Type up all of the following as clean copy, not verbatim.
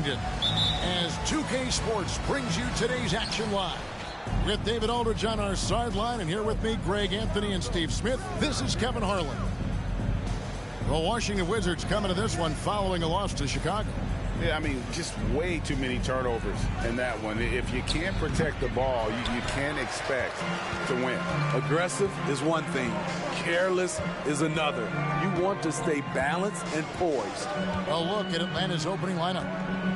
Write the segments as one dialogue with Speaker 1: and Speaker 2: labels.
Speaker 1: Washington, as 2K Sports brings you today's action live. With David Aldridge on our sideline, and here with me, Greg Anthony and Steve Smith, this is Kevin Harlan. The Washington Wizards coming to this one following a loss to Chicago.
Speaker 2: Yeah, I mean, just way too many turnovers in that one. If you can't protect the ball, you can't expect to win.
Speaker 3: Aggressive is one thing. Careless is another. You want to stay balanced and poised.
Speaker 1: A look at Atlanta's opening lineup.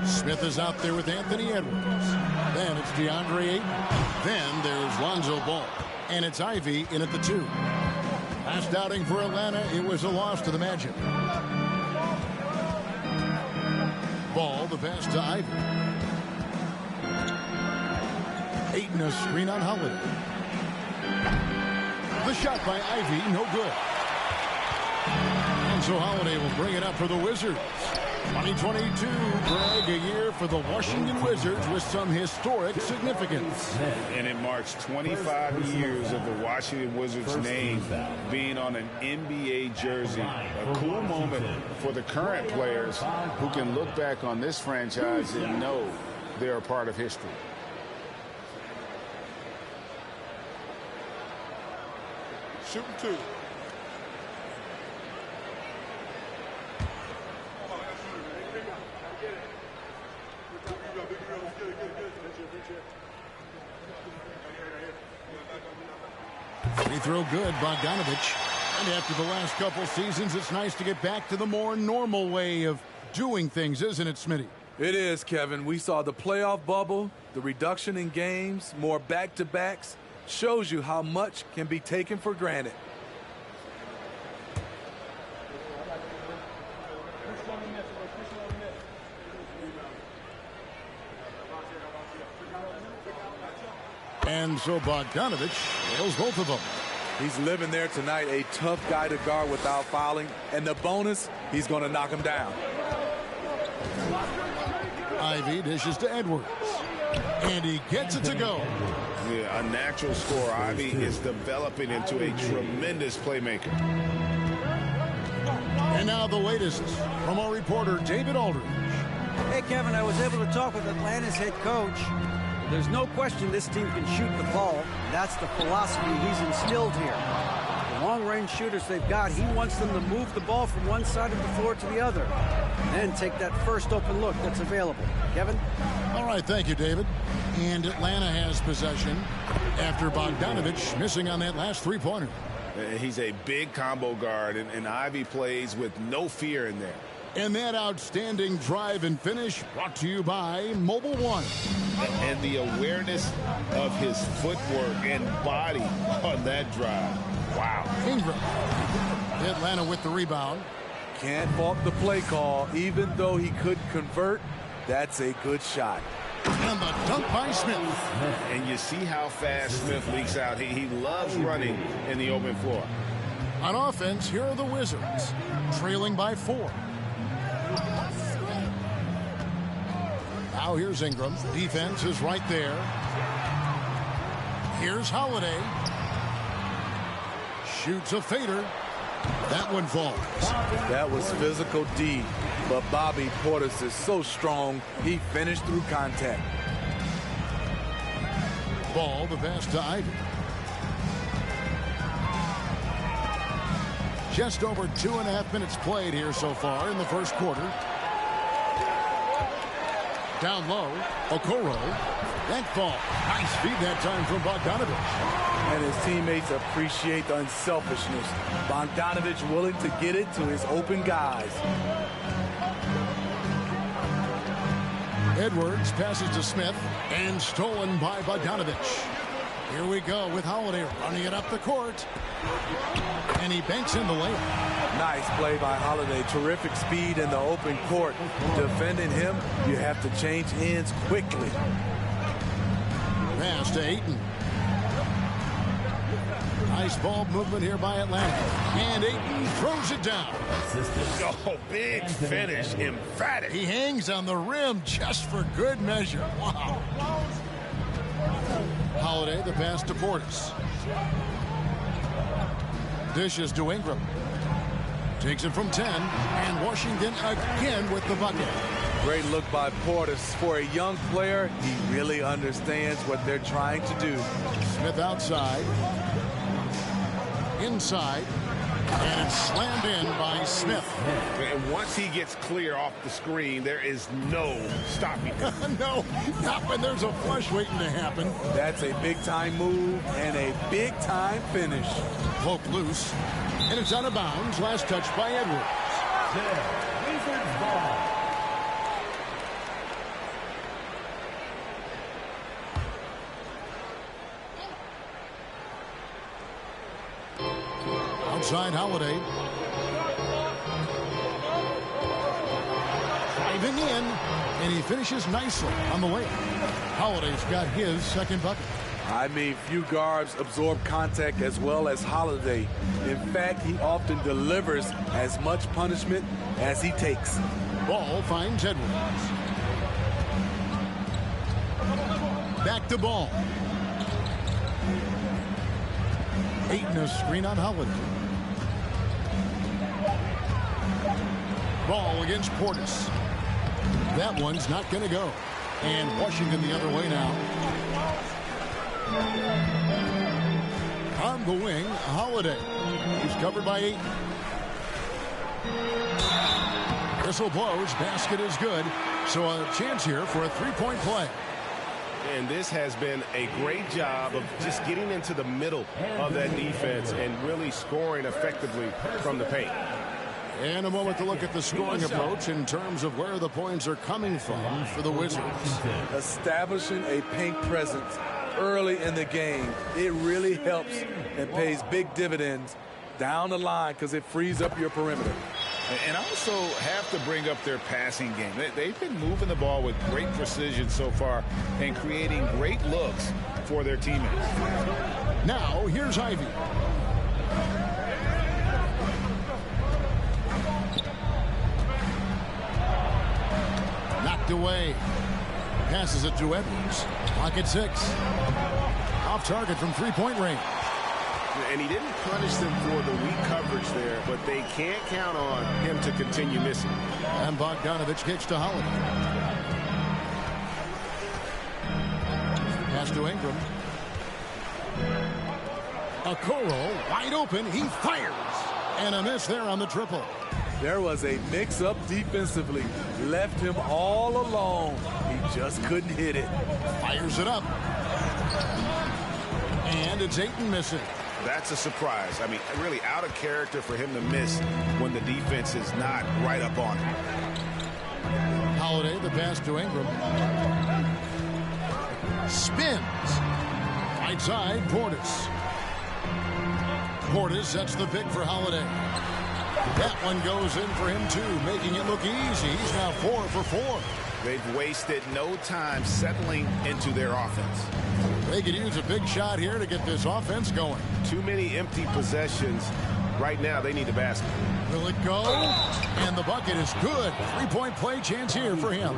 Speaker 1: Smith is out there with Anthony Edwards. Then it's DeAndre Ayton. Then there's Lonzo Ball. And it's Ivy in at the 2. Last outing for Atlanta, it was a loss to the Magic. Ball, the pass to Ivy. Ayton, a screen on Holiday. The shot by Ivy, no good. And so Holiday will bring it up for the Wizards. 2022, Greg, a year for the Washington Wizards with some historic significance.
Speaker 2: And it marks 25 years of the Washington Wizards name being on an NBA jersey. A cool moment for the current players who can look back on this franchise and know they're a part of history.
Speaker 4: Shooting 2.
Speaker 1: Free throw good, Bogdanovich. And after the last couple seasons, it's nice to get back to the more normal way of doing things, isn't it, Smitty?
Speaker 3: It is, Kevin. We saw the playoff bubble, the reduction in games, more back-to-backs. Shows you how much can be taken for granted.
Speaker 1: And so Bogdanovich nails both of them.
Speaker 3: He's living there tonight, a tough guy to guard without fouling. And the bonus, he's going to knock him down.
Speaker 1: Ivy dishes to Edwards. And he gets it to go.
Speaker 2: Yeah, a natural scorer. Ivy is developing into a tremendous playmaker.
Speaker 1: And now the latest from our reporter, David Aldridge.
Speaker 5: Hey, Kevin, I was able to talk with Atlanta's head coach. There's no question this team can shoot the ball. That's the philosophy he's instilled here. The long-range shooters they've got, he wants them to move the ball from one side of the floor to the other. And then take that first open look that's available. Kevin?
Speaker 1: All right, thank you, David. And Atlanta has possession after Bogdanovich missing on that last three-pointer.
Speaker 2: He's a big combo guard, and Ivy plays with no fear in there.
Speaker 1: And that outstanding drive and finish brought to you by Mobile One.
Speaker 2: And the awareness of his footwork and body on that drive. Wow.
Speaker 1: Ingram. Atlanta with the rebound.
Speaker 3: Can't fault the play call. Even though he could convert, that's a good shot.
Speaker 1: And the dunk by Smith.
Speaker 2: And you see how fast Smith leaks out. He loves running in the open floor.
Speaker 1: On offense, here are the Wizards, trailing by 4. Now here's Ingram. Defense is right there. Here's Holiday. Shoots a fader. That one falls.
Speaker 3: That was physical D, but Bobby Portis is so strong, he finished through contact.
Speaker 1: Ball, the pass to Ivy. Just over 2.5 minutes played here so far in the first quarter. Down low, Okoro. That ball. Nice feed that time from Bogdanovich.
Speaker 3: And his teammates appreciate the unselfishness. Bogdanovich willing to get it to his open guys.
Speaker 1: Edwards passes to Smith and stolen by Bogdanovich. Here we go with Holiday running it up the court. And he banks in the layup.
Speaker 3: Nice play by Holiday. Terrific speed in the open court. Defending him, you have to change ends quickly.
Speaker 1: Pass to Ayton. Nice ball movement here by Atlanta. And Ayton throws it down.
Speaker 2: Oh, big finish. Emphatic.
Speaker 1: He hangs on the rim just for good measure. Wow. Holiday, the pass to Portis. Dishes to Ingram. Takes it from 10. And Washington again with the bucket.
Speaker 3: Great look by Portis. For a young player, he really understands what they're trying to do.
Speaker 1: Smith outside. Inside. And it's slammed in by Smith.
Speaker 2: And once he gets clear off the screen, there is no stopping him.
Speaker 1: No, not when there's a flush waiting to happen.
Speaker 3: That's a big-time move and a big-time finish.
Speaker 1: Poke loose. And it's out of bounds. Last touch by Edwards.
Speaker 6: Wizards ball.
Speaker 1: Outside Holiday. Driving in, and he finishes nicely on the way. Holiday's got his second bucket.
Speaker 3: I mean, few guards absorb contact as well as Holiday. In fact, he often delivers as much punishment as he takes.
Speaker 1: Ball finds Edwards. Back to Ball. Ayton a screen on Holiday. Ball against Portis. That one's not going to go. And Washington the other way now. On the wing, Holiday. He's covered by Ayton. Whistle blows. Basket is good. So a chance here for a three-point play.
Speaker 7: And this has been a great job of just getting into the middle of that defense and really scoring effectively from the paint.
Speaker 1: And a moment to look at the scoring approach in terms of where the points are coming from for the Wizards.
Speaker 3: Establishing a paint presence early in the game, it really helps and pays big dividends down the line because it frees up your perimeter.
Speaker 2: And also have to bring up their passing game. They've been moving the ball with great precision so far and creating great looks for their teammates.
Speaker 1: Now, here's Ivy. Knocked away. Passes it to Edwards. Clock at 6. Off target from three-point range.
Speaker 7: And he didn't punish them for the weak coverage there, but they can't count on him to continue missing.
Speaker 1: And Bogdanovich kicks to Holiday. Pass to Ingram. Okoro wide open. He fires. And a miss there on the triple.
Speaker 3: There was a mix-up defensively. Left him all alone. He just couldn't hit it.
Speaker 1: Fires it up. And it's Ayton missing.
Speaker 2: That's a surprise. I mean, really out of character for him to miss when the defense is not right up on him.
Speaker 1: Holiday, the pass to Ingram. Spins. Right side, Portis. Portis sets the pick for Holiday. That one goes in for him, too, making it look easy. He's now 4 for 4.
Speaker 2: They've wasted no time settling into their offense.
Speaker 1: They could use a big shot here to get this offense going.
Speaker 7: Too many empty possessions. Right now, they need the basket.
Speaker 1: Will it go? And the bucket is good. Three-point play chance here for him.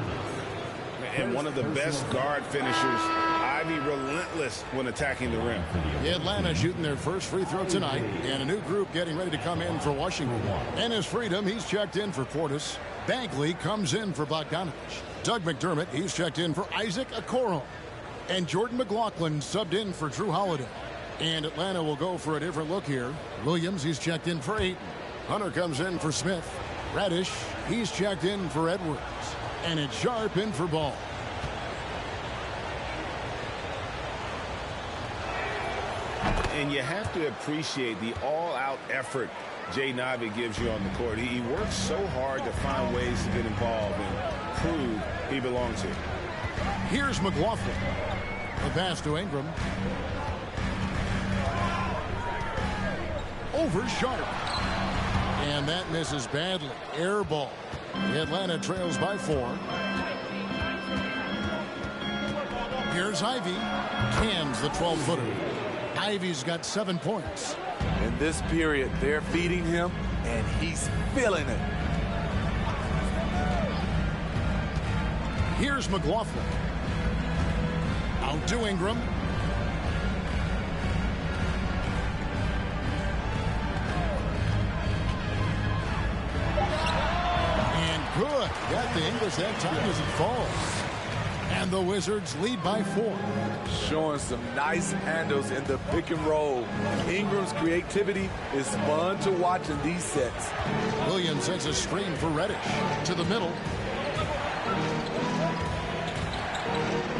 Speaker 2: And one of the best guard finishers. Ivy relentless when attacking the rim.
Speaker 1: Atlanta shooting their first free throw tonight. And a new group getting ready to come in for Washington. And his freedom, he's checked in for Portis. Bagley comes in for Bogdanovich. Doug McDermott, he's checked in for Isaac Okoro. And Jordan McLaughlin subbed in for Drew Holiday. And Atlanta will go for a different look here. Williams, he's checked in for Ayton. Hunter comes in for Smith. Radish, he's checked in for Edwards. And it's Sharp in for Ball.
Speaker 2: And you have to appreciate the all-out effort Jay Ivey gives you on the court. He works so hard to find ways to get involved and prove he belongs here.
Speaker 1: Here's McLaughlin. The pass to Ingram. Over Sharp. And that misses badly. Air ball. Atlanta trails by 4. Here's Ivy. Cans the 12-footer. Ivy's got 7 points.
Speaker 3: In this period, they're feeding him, and he's feeling it.
Speaker 1: Here's McLaughlin. Out to Ingram. And Good. Got the English that time as it falls. And the Wizards lead by 4.
Speaker 3: Showing some nice handles in the pick and roll. Ingram's creativity is fun to watch in these sets.
Speaker 1: Williams sends a screen for Reddish. To the middle.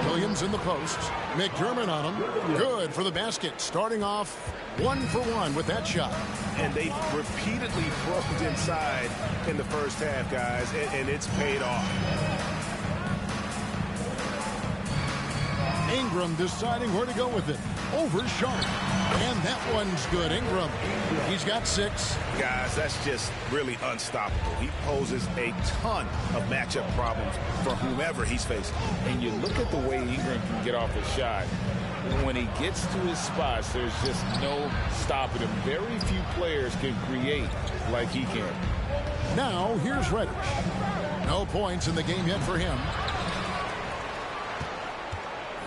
Speaker 1: Williams in the post. McDermott on him. Good for the basket. Starting off 1 for 1 with that shot.
Speaker 7: And they repeatedly broke inside in the first half, guys, and it's paid off.
Speaker 1: Ingram deciding where to go with it. Over Sharp. And that one's good. Ingram. He's got 6.
Speaker 7: Guys, that's just really unstoppable. He poses a ton of matchup problems for whomever he's facing.
Speaker 2: And you look at the way Ingram can get off a shot. When he gets to his spots, there's just no stopping him. Very few players can create like he can.
Speaker 1: Now, here's Reddish. No points in the game yet for him.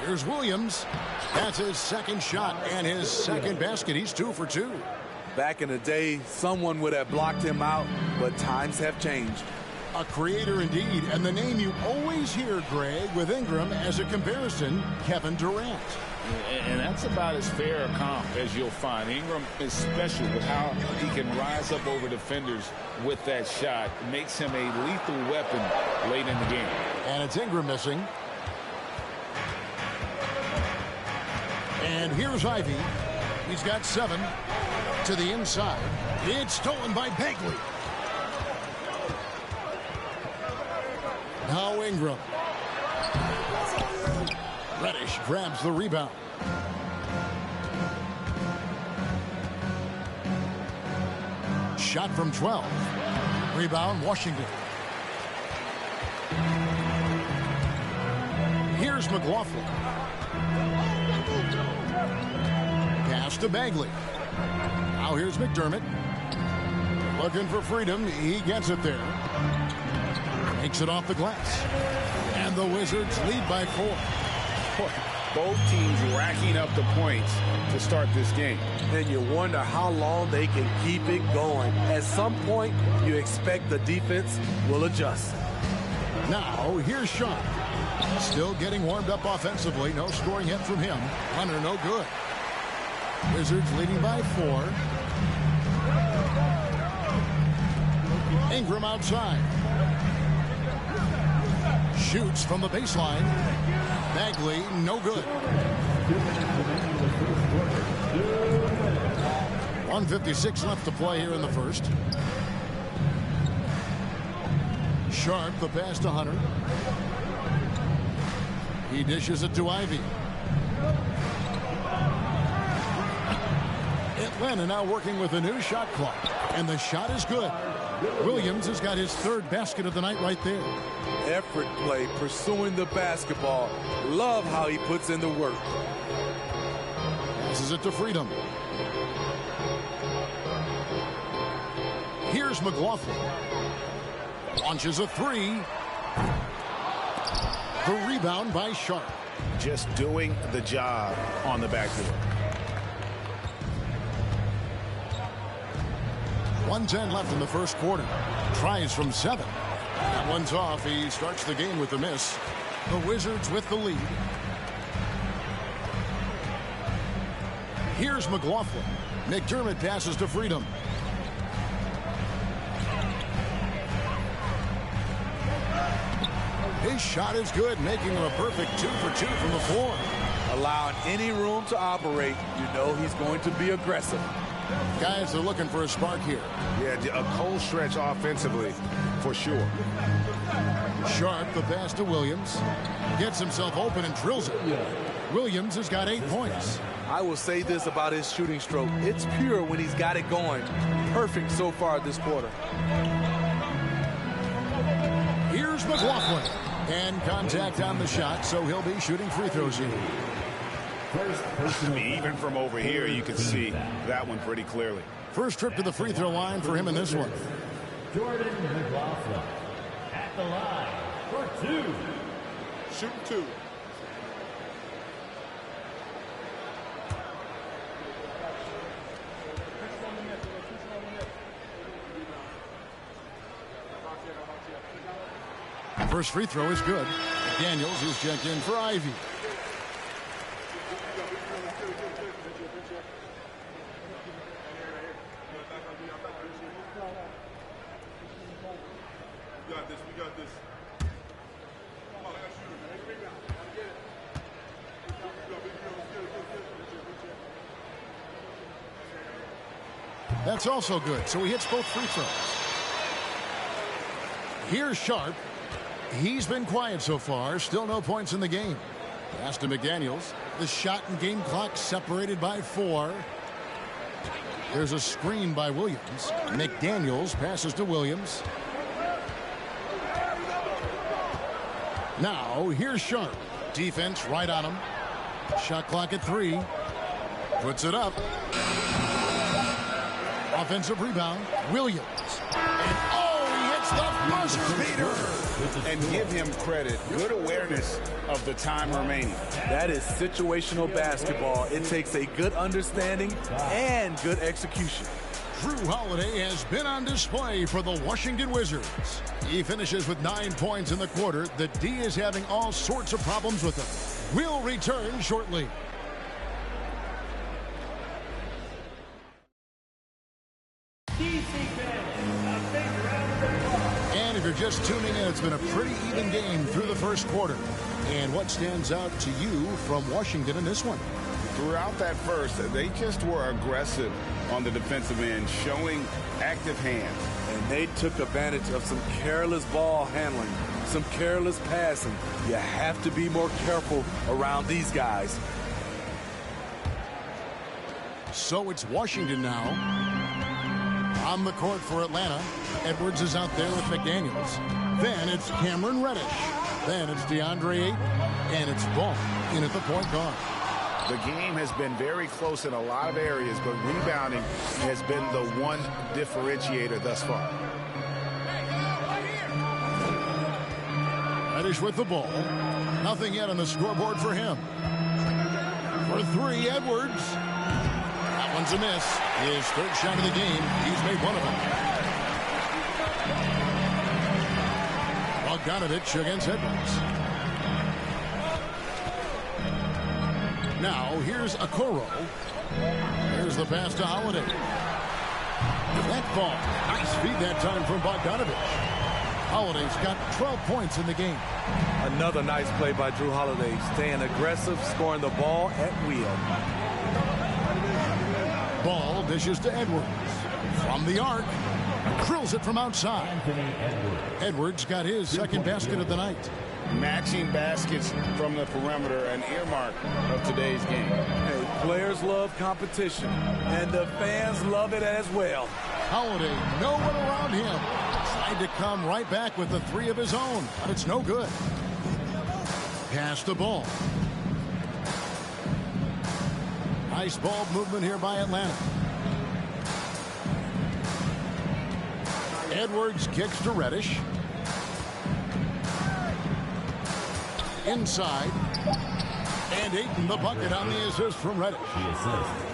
Speaker 1: Here's Williams. That's his second shot and his second basket. He's 2 for 2.
Speaker 3: Back in the day, someone would have blocked him out, but times have changed.
Speaker 1: A creator indeed, and the name you always hear, Greg, with Ingram as a comparison, Kevin Durant.
Speaker 2: And that's about as fair a comp as you'll find. Ingram is special with how he can rise up over defenders with that shot. It makes him a lethal weapon late in the game.
Speaker 1: And it's Ingram missing. And here's Ivy. He's got 7 to the inside. It's stolen by Bagley. Now Ingram. Reddish grabs the rebound. Shot from 12. Rebound, Washington. Here's McLaughlin. Pass to Bagley. Now here's McDermott. Looking for freedom. He gets it there. Makes it off the glass. And the Wizards lead by 4.
Speaker 2: Both teams racking up the points to start this game.
Speaker 3: And you wonder how long they can keep it going. At some point, you expect the defense will adjust.
Speaker 1: Now, here's Sean. Still getting warmed up offensively. No scoring hit from him. Hunter, no good. Wizards leading by 4. Ingram outside. Shoots from the baseline. Bagley, no good. 1:56 left to play here in the first. Sharp, the pass to Hunter. He dishes it to Ivy. Atlanta now working with a new shot clock. And the shot is good. Williams has got his 3rd basket of the night right there.
Speaker 3: Effort play, pursuing the basketball. Love how he puts in the work.
Speaker 1: Passes it to Freedom. Here's McLaughlin. Launches a 3. The rebound by Sharp.
Speaker 7: Just doing the job on the backboard.
Speaker 1: 1:10 left in the first quarter. Tries from 7. That one's off. He starts the game with the miss. The Wizards with the lead. Here's McLaughlin. McDermott passes to Freedom. His shot is good, making him a perfect 2 for 2 from the floor.
Speaker 3: Allowing any room to operate, you know he's going to be aggressive.
Speaker 1: Guys are looking for a spark here.
Speaker 7: Yeah, a cold stretch offensively, for sure.
Speaker 1: Sharp, the pass to Williams. Gets himself open and drills it. Williams has got 8 points.
Speaker 3: I will say this about his shooting stroke. It's pure when he's got it going. Perfect so far this quarter.
Speaker 1: Here's McLaughlin. And contact on the shot, so he'll be shooting free throws here.
Speaker 7: Even from over here, you can see that one pretty clearly.
Speaker 1: First trip to the free throw line for him in this one.
Speaker 6: Jordan McLaughlin at the line for 2.
Speaker 4: Shooting 2.
Speaker 1: First free throw is good. Daniels is checked in for Ivy.
Speaker 4: We got this.
Speaker 1: That's also good, so he hits both free throws. Here's Sharp. He's been quiet so far. Still no points in the game. Pass to McDaniels. The shot and game clock separated by 4. There's a screen by Williams. McDaniels passes to Williams. Now, here's Sharp. Defense right on him. Shot clock at 3. Puts it up. Offensive rebound. Williams. And he hits the buzzer beater.
Speaker 2: And give him credit. Good awareness of the time remaining.
Speaker 3: That is situational basketball. It takes a good understanding and good execution.
Speaker 1: Drew Holiday has been on display for the Washington Wizards. He finishes with 9 points in the quarter. The D is having all sorts of problems with him. We'll return shortly. And if you're just tuning in, it's been a pretty even game through the first quarter. And what stands out to you from Washington in this one?
Speaker 2: Throughout that first, they just were aggressive on the defensive end, showing active hands.
Speaker 3: And they took advantage of some careless ball handling, some careless passing. You have to be more careful around these guys.
Speaker 1: So it's Washington now. On the court for Atlanta. Edwards is out there with McDaniels. Then it's Cameron Reddish. Then it's DeAndre Ayton. And it's Ball in at the point guard.
Speaker 2: The game has been very close in a lot of areas, but rebounding has been the one differentiator thus far.
Speaker 1: Reddish with the ball. Nothing yet on the scoreboard for him. For 3, Edwards. That one's a miss. His third shot of the game. He's made one of them. Bogdanovich against Edwards. Now, here's Okoro. Here's the pass to Holiday. That ball. Nice feed that time from Bogdanovich. Holiday's got 12 points in the game.
Speaker 3: Another nice play by Drew Holiday. Staying aggressive, scoring the ball at will.
Speaker 1: Ball dishes to Edwards. From the arc. Drills it from outside. Edwards got his second basket of the night.
Speaker 2: Matching baskets from the perimeter, an earmark of today's game.
Speaker 3: Hey, players love competition, and the fans love it as well.
Speaker 1: Holiday, no one around him. Tried to come right back with the 3 of his own, but it's no good. Pass the ball. Nice ball movement here by Atlanta. Edwards kicks to Reddish. Inside. And Ayton the bucket on the assist from Reddish.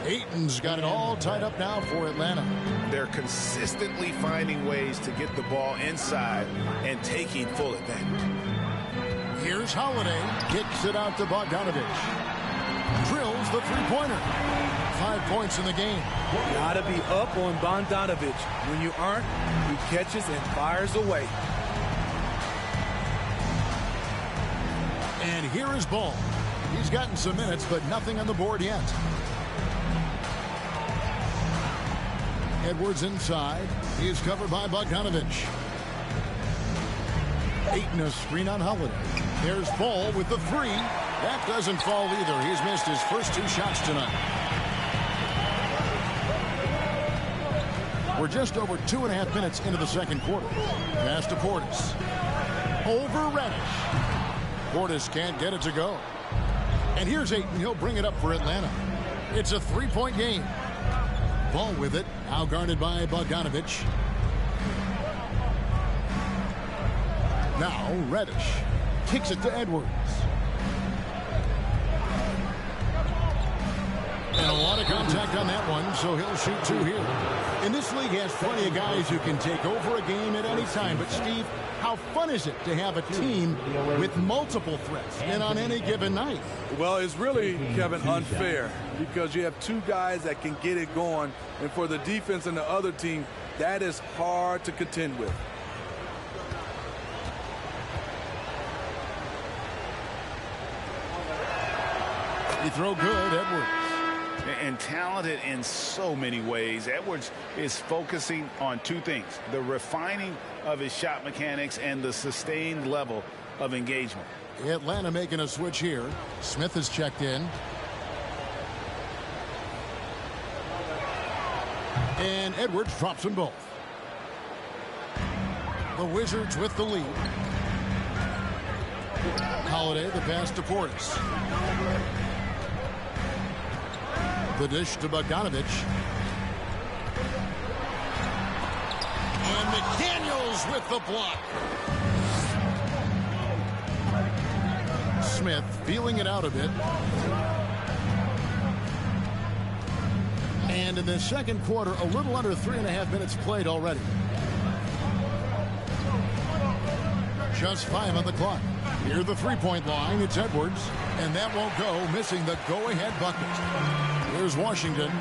Speaker 1: Ayton's got it all tied up now for Atlanta.
Speaker 2: They're consistently finding ways to get the ball inside and taking full advantage.
Speaker 1: Here's Holiday. Kicks it out to Bogdanovich. Drills the three-pointer. 5 points in the game.
Speaker 3: Gotta be up on Bogdanovich. When you aren't, he catches and fires away.
Speaker 1: And here is Ball. He's gotten some minutes, but nothing on the board yet. Edwards inside. He is covered by Bogdanovich. Ayton a screen on Holiday. There's Ball with the 3. That doesn't fall either. He's missed his first 2 shots tonight. We're just over 2.5 minutes into the second quarter. Pass to Portis. Over Reddish. Portis can't get it to go. And here's Ayton. He'll bring it up for Atlanta. It's a 3-point game. Ball with it. Now guarded by Bogdanovich. Now Reddish kicks it to Edwards. And a lot of contact on that one, so he'll shoot 2 here. And this league has plenty of guys who can take over a game at any time. But, Steve, how fun is it to have a team with multiple threats and on any given night?
Speaker 3: Well, it's really, Kevin, unfair because you have 2 guys that can get it going. And for the defense and the other team, that is hard to contend with.
Speaker 1: He throw good, Edwards.
Speaker 2: And talented in so many ways. Edwards is focusing on 2 things: the refining of his shot mechanics and the sustained level of engagement.
Speaker 1: Atlanta making a switch here. Smith is checked in. And Edwards drops them both. The Wizards with the lead. Holiday, the pass to Portis. The dish to Bogdanovich. And McDaniels with the block. Smith feeling it out a bit. And in the second quarter, a little under 3.5 minutes played already. Just 5 on the clock. Near the three-point line, it's Edwards. And that won't go, missing the go-ahead bucket. Here's Washington.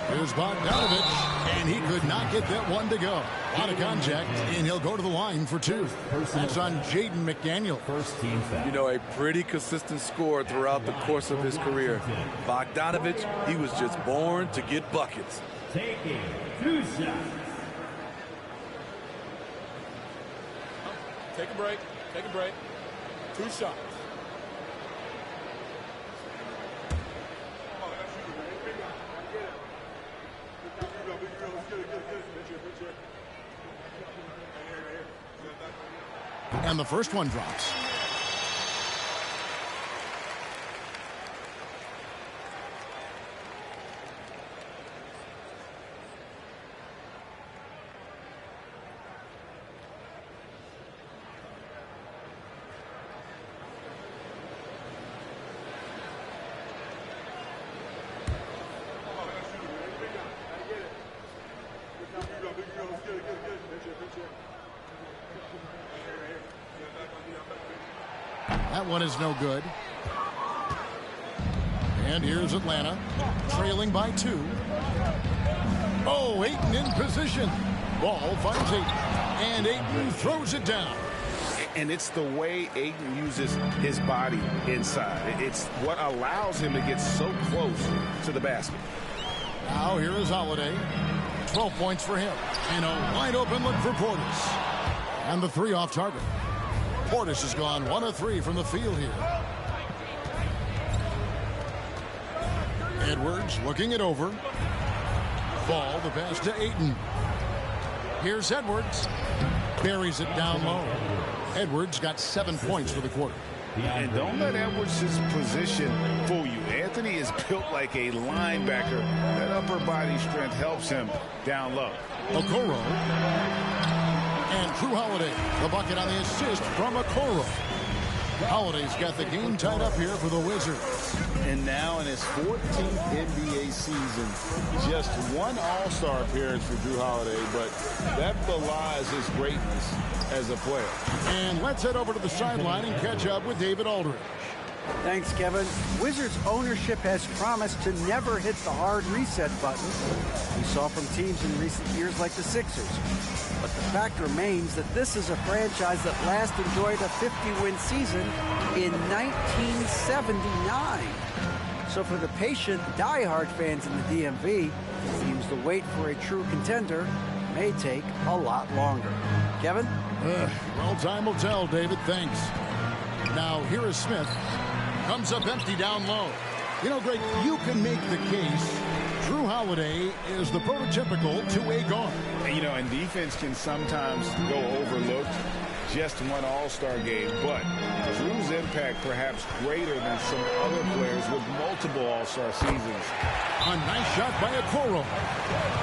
Speaker 1: Here's Bogdanovich, and he could not get that one to go. A lot of contact, and he'll go to the line for 2. That's on Jaden McDaniel.
Speaker 6: First team foul.
Speaker 3: You know, a pretty consistent scorer throughout the course of his career. Bogdanovich, he was just born to get buckets.
Speaker 6: Taking 2 shots.
Speaker 3: Take a break. Take a break. 2 shots.
Speaker 1: And the first one drops. That one is no good. And here's Atlanta, trailing by 2. Oh, Ayton in position. Ball finds Ayton. And Ayton throws it down.
Speaker 2: And it's the way Ayton uses his body inside. It's what allows him to get so close to the basket.
Speaker 1: Now here is Holiday. 12 points for him. And a wide open look for Portis. And the 3 off target. Portis has gone 1 of 3 from the field here. Edwards looking it over. Ball, the pass to Ayton. Here's Edwards. Buries it down low. Edwards got 7 points for the quarter.
Speaker 2: And don't let Edwards' position fool you. Anthony is built like a linebacker. That upper body strength helps him down low.
Speaker 1: Okoro. And Drew Holiday, the bucket on the assist from Okoro. Holiday's got the game tied up here for the Wizards.
Speaker 2: And now in his 14th NBA season, just 1 All-Star appearance for Drew Holiday, but that belies his greatness as a player.
Speaker 1: And let's head over to the sideline and catch up with David Aldridge.
Speaker 5: Thanks, Kevin. Wizards ownership has promised to never hit the hard reset button we saw from teams in recent years like the Sixers. But the fact remains that this is a franchise that last enjoyed a 50-win season in 1979. So for the patient, die-hard fans in the DMV, it seems the wait for a true contender may take a lot longer. Kevin?
Speaker 1: Well, time will tell, David. Thanks. Now, here is Smith. Comes up empty down low. You know, Greg, you can make the case Drew Holiday is the prototypical two-way guard.
Speaker 2: You know, and defense can sometimes go overlooked. Just 1 All-Star game, but Drew's impact perhaps greater than some other players with multiple All-Star seasons.
Speaker 1: A nice shot by Okoro.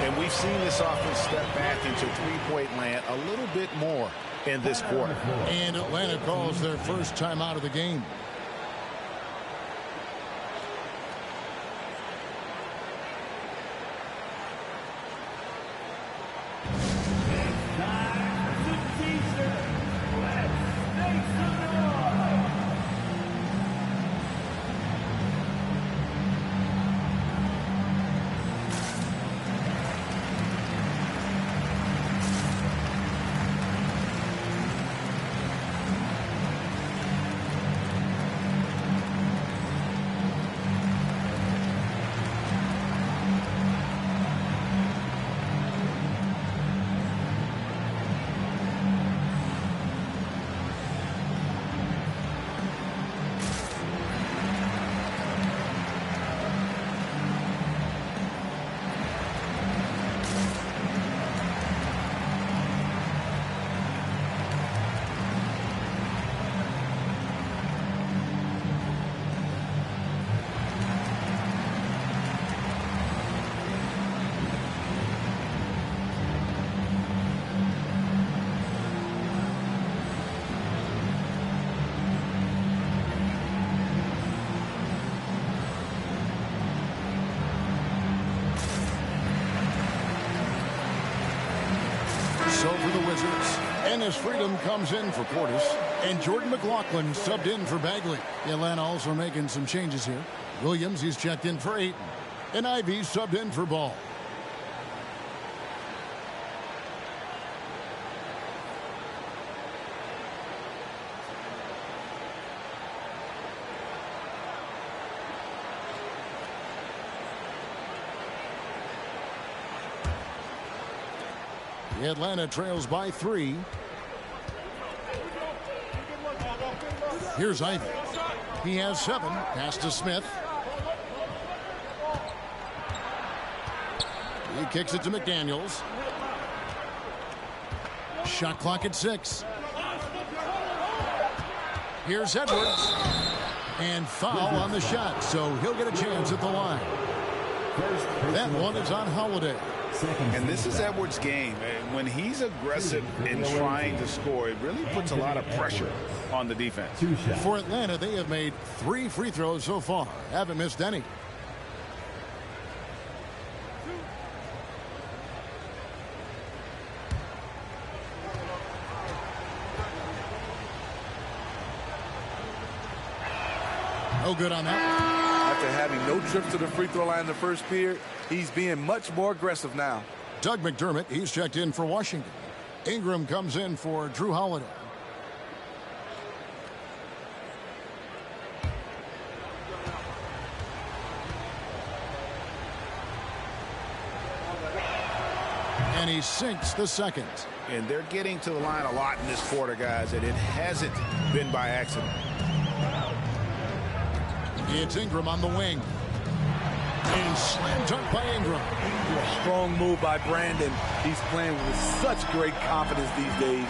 Speaker 2: And we've seen this offense step back into three-point land a little bit more in this quarter.
Speaker 1: And Atlanta calls their first time out of the game. Wizards. Ennis Freedom comes in for Portis. And Jordan McLaughlin subbed in for Bagley. Atlanta also making some changes here. Williams, he's checked in for Ayton. And Ivy subbed in for Ball. Atlanta trails by 3. Here's Ivy. He has 7. Pass to Smith. He kicks it to McDaniels. Shot clock at 6. Here's Edwards. And foul on the shot, so he'll get a chance at the line. That one is on Holiday.
Speaker 2: And this is Edwards' game. And when he's aggressive in trying to score, it really puts a lot of pressure on the defense.
Speaker 1: For Atlanta, they have made 3 free throws so far. Haven't missed any. No good on that.
Speaker 3: After having no trips to the free throw line in the first period, he's being much more aggressive now.
Speaker 1: Doug McDermott, he's checked in for Washington. Ingram comes in for Drew Holiday. And he sinks the second.
Speaker 2: And they're getting to the line a lot in this quarter, guys, and it hasn't been by accident.
Speaker 1: It's Ingram on the wing. And slam dunk by Ingram.
Speaker 3: Strong move by Brandon. He's playing with such great confidence these days.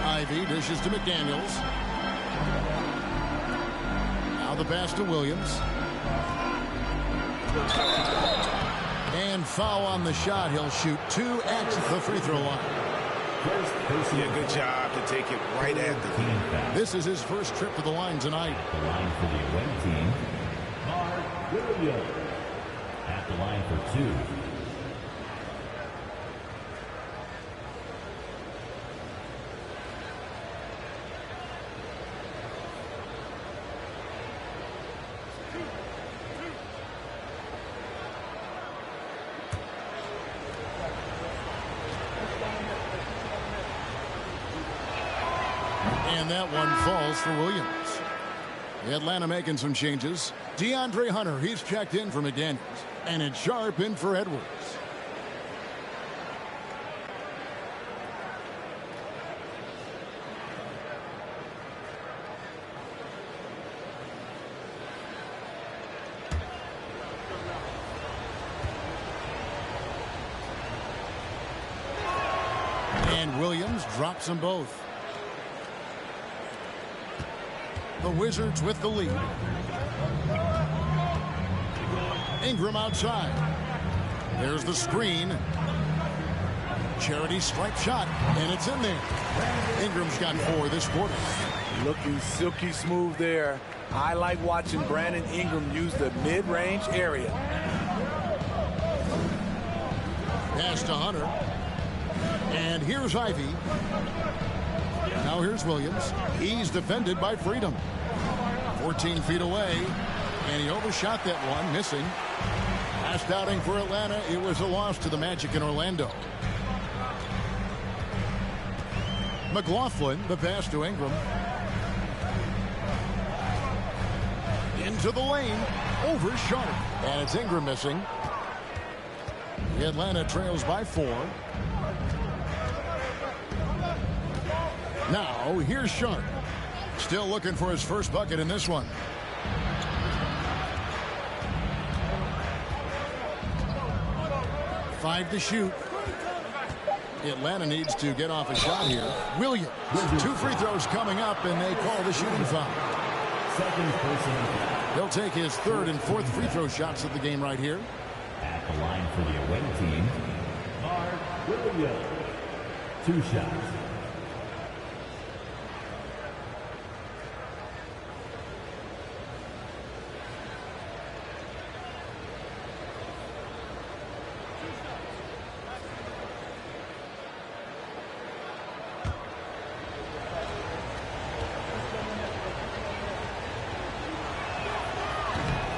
Speaker 1: Ivy dishes to McDaniels. Now the pass to Williams. And foul on the shot. He'll shoot 2 at the free throw line.
Speaker 2: Yeah, good job to take it right at the team.
Speaker 1: This is his first trip to the line tonight.
Speaker 6: The line for the away team, Mark Williams. At the line for 2.
Speaker 1: And that one falls for Williams. Atlanta making some changes. DeAndre Hunter, he's checked in for McDaniels. And it's Sharp in for Edwards. And Williams drops them both. The Wizards with the lead. Ingram outside. There's the screen. Charity stripe shot, and it's in there. Ingram's got 4 this quarter.
Speaker 3: Looking silky smooth there. I like watching Brandon Ingram use the mid-range area.
Speaker 1: Pass to Hunter. And here's Ivy. Now here's Williams. He's defended by Freedom. 14 feet away. And he overshot that one, missing. Last outing for Atlanta, it was a loss to the Magic in Orlando. McLaughlin, the pass to Ingram. Into the lane. Over Sharp. And it's Ingram missing. Atlanta trails by 4. Now, here's Sharp. Still looking for his first bucket in this one. Five to shoot. Atlanta needs to get off a shot here. Williams. 2 free throws coming up, and they call the shooting foul. He'll take his 3rd and 4th free throw shots of the game right here.
Speaker 6: At the line for the away team, Mark Williams. 2 shots.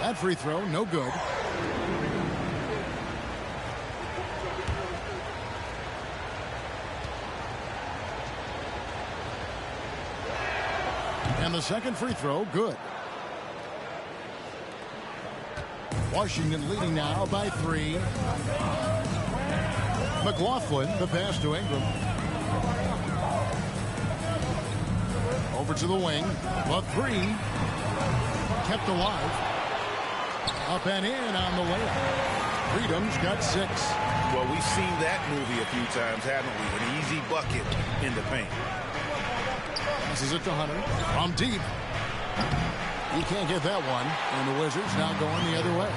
Speaker 1: That free throw, no good. And the second free throw, good. Washington leading now by 3. McLaughlin, the pass to Ingram. Over to the wing. The 3. Kept alive. Up and in on the layup. Freedom's got 6.
Speaker 8: Well, we've seen that movie a few times, haven't we? An easy bucket in the paint.
Speaker 1: Passes it to Hunter from deep. He can't get that one. And the Wizards now going the other way.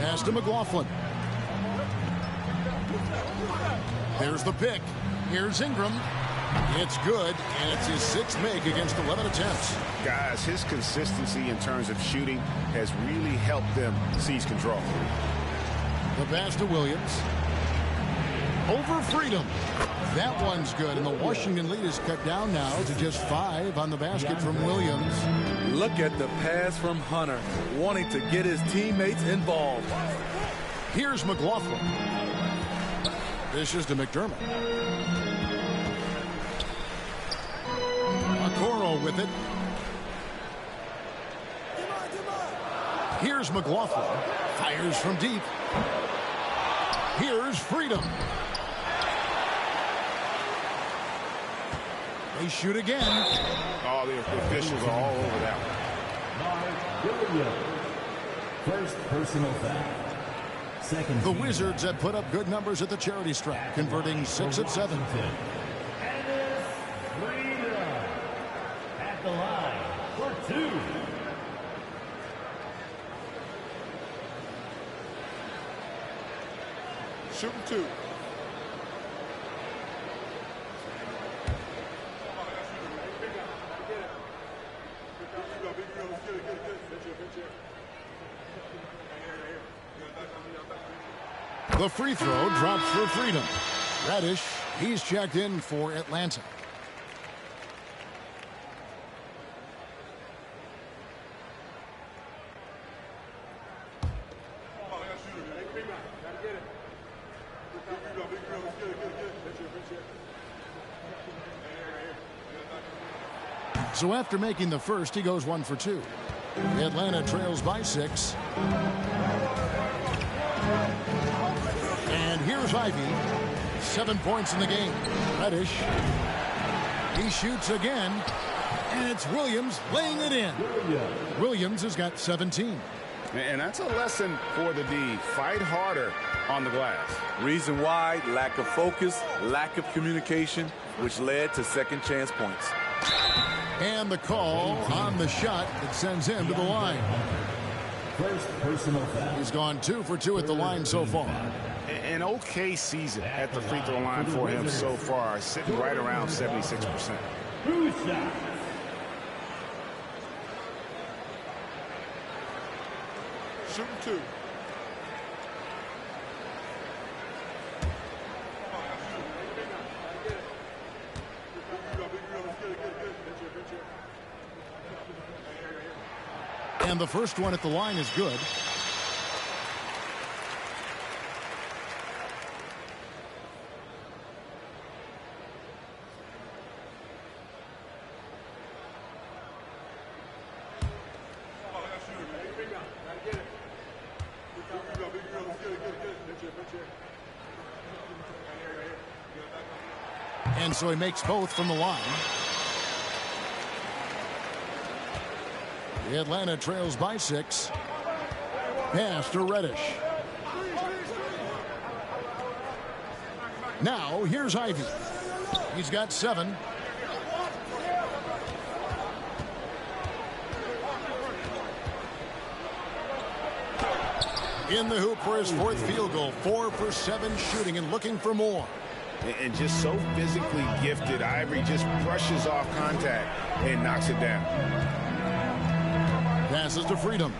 Speaker 1: Pass to McLaughlin. There's the pick. Here's Ingram. It's good, and it's his 6th make against 11 attempts.
Speaker 2: Guys, his consistency in terms of shooting has really helped them seize control.
Speaker 1: The pass to Williams. Over Freedom. That one's good, and the Washington lead is cut down now to just 5 on the basket from Williams.
Speaker 3: Look at the pass from Hunter, wanting to get his teammates involved.
Speaker 1: Here's McLaughlin. This is to McDermott. Okoro with it. Here's McLaughlin. Fires from deep. Here's Freedom. They shoot again.
Speaker 2: Oh, the officials are all over that one.
Speaker 6: First personal foul. Second.
Speaker 1: The Wizards have put up good numbers at the charity stripe, converting 6 of 7.
Speaker 6: And it's Freedom at the line for 2.
Speaker 4: Shooting 2.
Speaker 1: The free throw drops for Freedom. Reddish, he's checked in for Atlanta. So after making the first, he goes 1 for 2. Atlanta trails by 6. And here's Ivy. 7 points in the game. Reddish. He shoots again. And it's Williams laying it in. Williams has got 17.
Speaker 2: And that's a lesson for the D. Fight harder on the glass.
Speaker 3: Reason why, lack of focus, lack of communication, which led to second chance points.
Speaker 1: And the call on the shot that sends him to the line.
Speaker 6: First personal foul.
Speaker 1: He's gone 2 for 2 at the line so far.
Speaker 2: An okay season at the free throw line for him so far, sitting right around 76%.
Speaker 6: True shot.
Speaker 4: Shooting 2.
Speaker 1: And the first one at the line is good. And so he makes both from the line. The Atlanta trails by 6. Pass to Reddish. Now here's Ivy. He's got 7. In the hoop for his 4th field goal. 4 for 7 shooting and looking for more.
Speaker 2: And just so physically gifted, Ivory just brushes off contact and knocks it down.
Speaker 1: Passes to Freedom.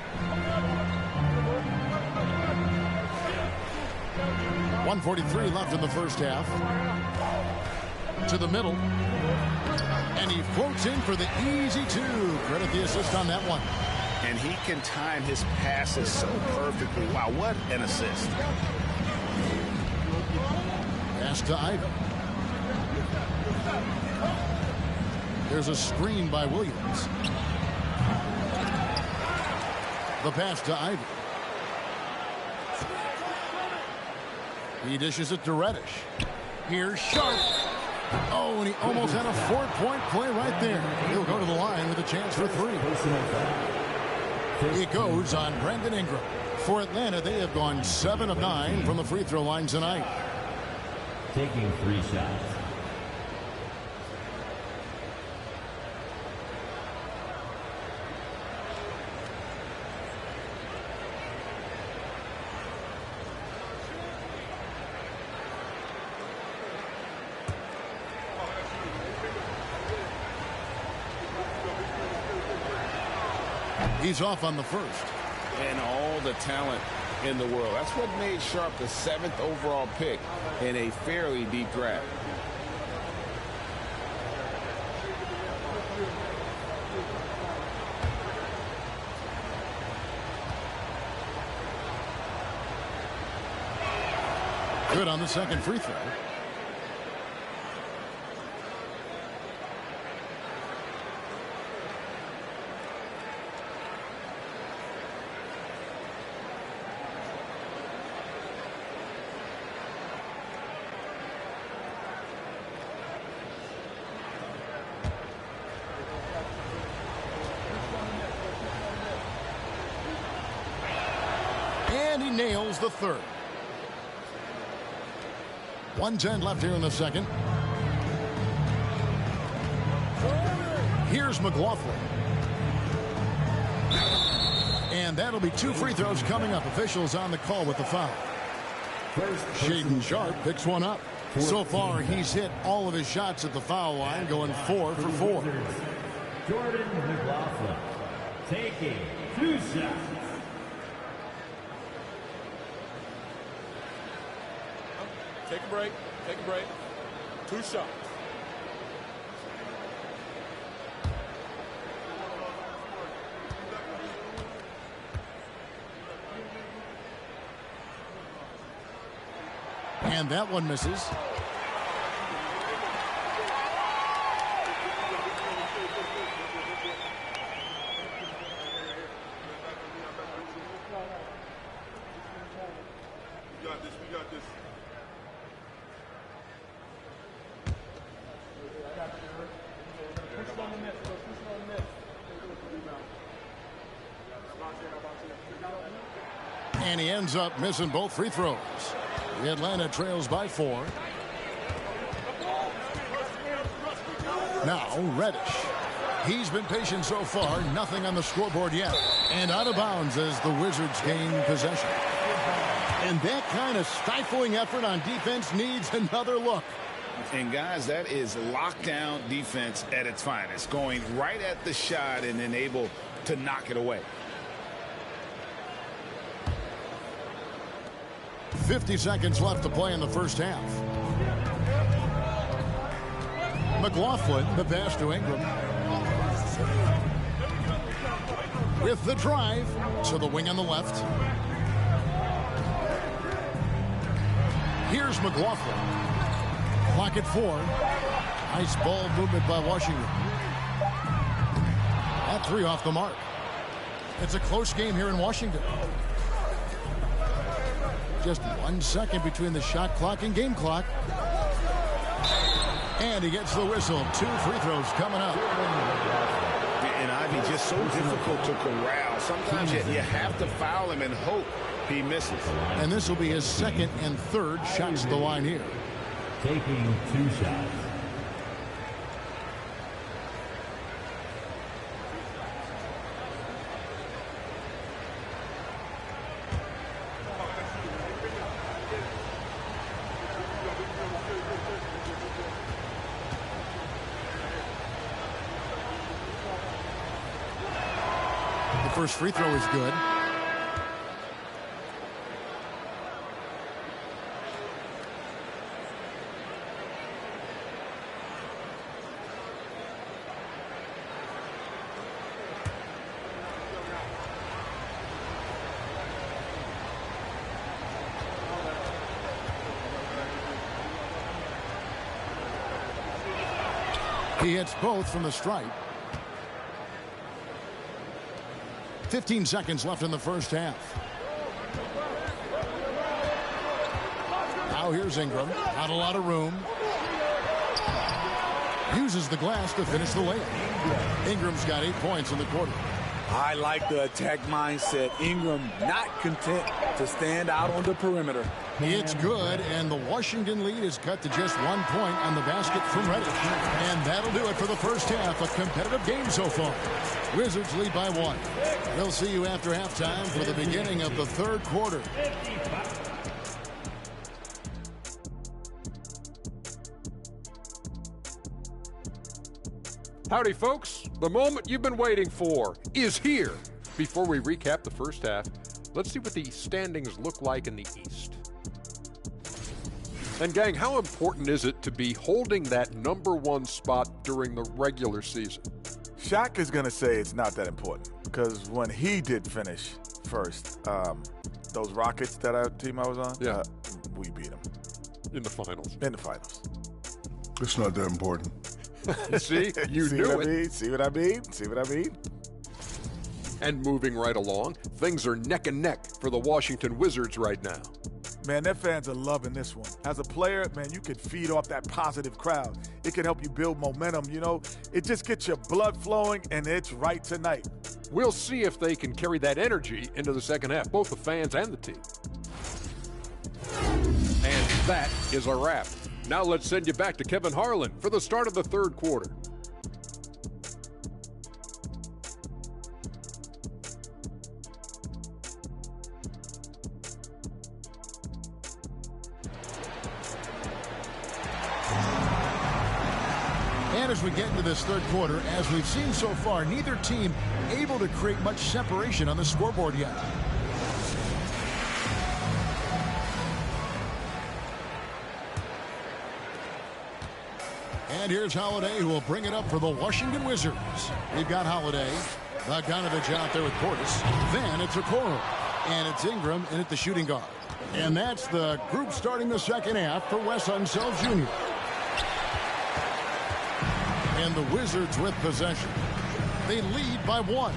Speaker 1: 1:43 left in the first half. To the middle. And he floats in for the easy two. Credit the assist on that one.
Speaker 2: And he can time his passes so perfectly. Wow, what an assist.
Speaker 1: Pass to Ivan. There's a screen by Williams. The pass to Ivan. He dishes it to Reddish. Here's Sharp. Oh, and he almost had a 4-point play right there. He'll go to the line with a chance for three. It goes on Brandon Ingram. For Atlanta, they have gone 7 of 9 from the free throw line tonight.
Speaker 6: Taking 3 shots.
Speaker 1: He's off on the first.
Speaker 2: And all the talent in the world. That's what made Sharp the 7th overall pick in a fairly deep draft.
Speaker 1: Good on the second free throw. And he nails the third. 1:10 left here in the second. Here's McLaughlin. And that'll be 2 free throws coming up. Officials on the call with the foul. Shaedon Sharp picks one up. So far, he's hit all of his shots at the foul line, going 4 for 4.
Speaker 6: Jordan McLaughlin taking 2 shots.
Speaker 4: Take a break. Take a break. 2 shots.
Speaker 1: And that one misses.
Speaker 4: We got this. We got this.
Speaker 1: And he ends up missing both free throws. The Atlanta trails by 4. Now Reddish. He's been patient so far. Nothing on the scoreboard yet. And out of bounds as the Wizards gain possession. And that kind of stifling effort on defense needs another look.
Speaker 2: And guys, that is lockdown defense at its finest. Going right at the shot and then able to knock it away.
Speaker 1: 50 seconds left to play in the first half. McLaughlin, the pass to Ingram. With the drive to the wing on the left. Here's McLaughlin. Clock at 4. Nice ball movement by Washington. That 3 off the mark. It's a close game here in Washington. Just 1 second between the shot clock and game clock. And he gets the whistle. 2 free throws coming up.
Speaker 2: And Ivy just so difficult to corral. Sometimes you have to foul him and hope he misses.
Speaker 1: And this will be his 2nd and 3rd shots at the line here.
Speaker 6: Taking 2 shots.
Speaker 1: The first free throw is good. He hits both from the stripe. 15 seconds left in the first half. Now here's Ingram. Not a lot of room. Uses the glass to finish the layup. Ingram's got 8 points in the quarter.
Speaker 3: I like the attack mindset. Ingram not content to stand out on the perimeter.
Speaker 1: It's good, and the Washington lead is cut to just 1 point on the basket from Reddish. And that'll do it for the first half. A competitive game so far. Wizards lead by 1. We'll see you after halftime for the beginning of the third quarter.
Speaker 9: Howdy, folks. The moment you've been waiting for is here. Before we recap the first half, let's see what the standings look like in the East. And gang, how important is it to be holding that #1 spot during the regular season?
Speaker 10: Shaq is going to say it's not that important because when he did finish first, those Rockets that our team I was on, we beat them.
Speaker 9: In the finals.
Speaker 10: In the finals.
Speaker 11: It's not that important.
Speaker 9: See? You knew it.
Speaker 10: See what I mean? See what I mean?
Speaker 9: And moving right along, things are neck and neck for the Washington Wizards right now.
Speaker 10: Man, their fans are loving this one. As a player, man, you can feed off that positive crowd. It can help you build momentum, you know. It just gets your blood flowing, and it's right tonight.
Speaker 9: We'll see if they can carry that energy into the second half, both the fans and the team. And that is a wrap. Now let's send you back to Kevin Harlan for the start of the third quarter.
Speaker 1: And as we get into this third quarter, as we've seen so far, neither team able to create much separation on the scoreboard yet. And here's Holiday, who will bring it up for the Washington Wizards. We've got Holiday, Bogdanovich out there with Portis. Then it's Okoro, and it's Ingram in at the shooting guard. And that's the group starting the second half for Wes Unseld Jr. And the Wizards with possession. They lead by 1.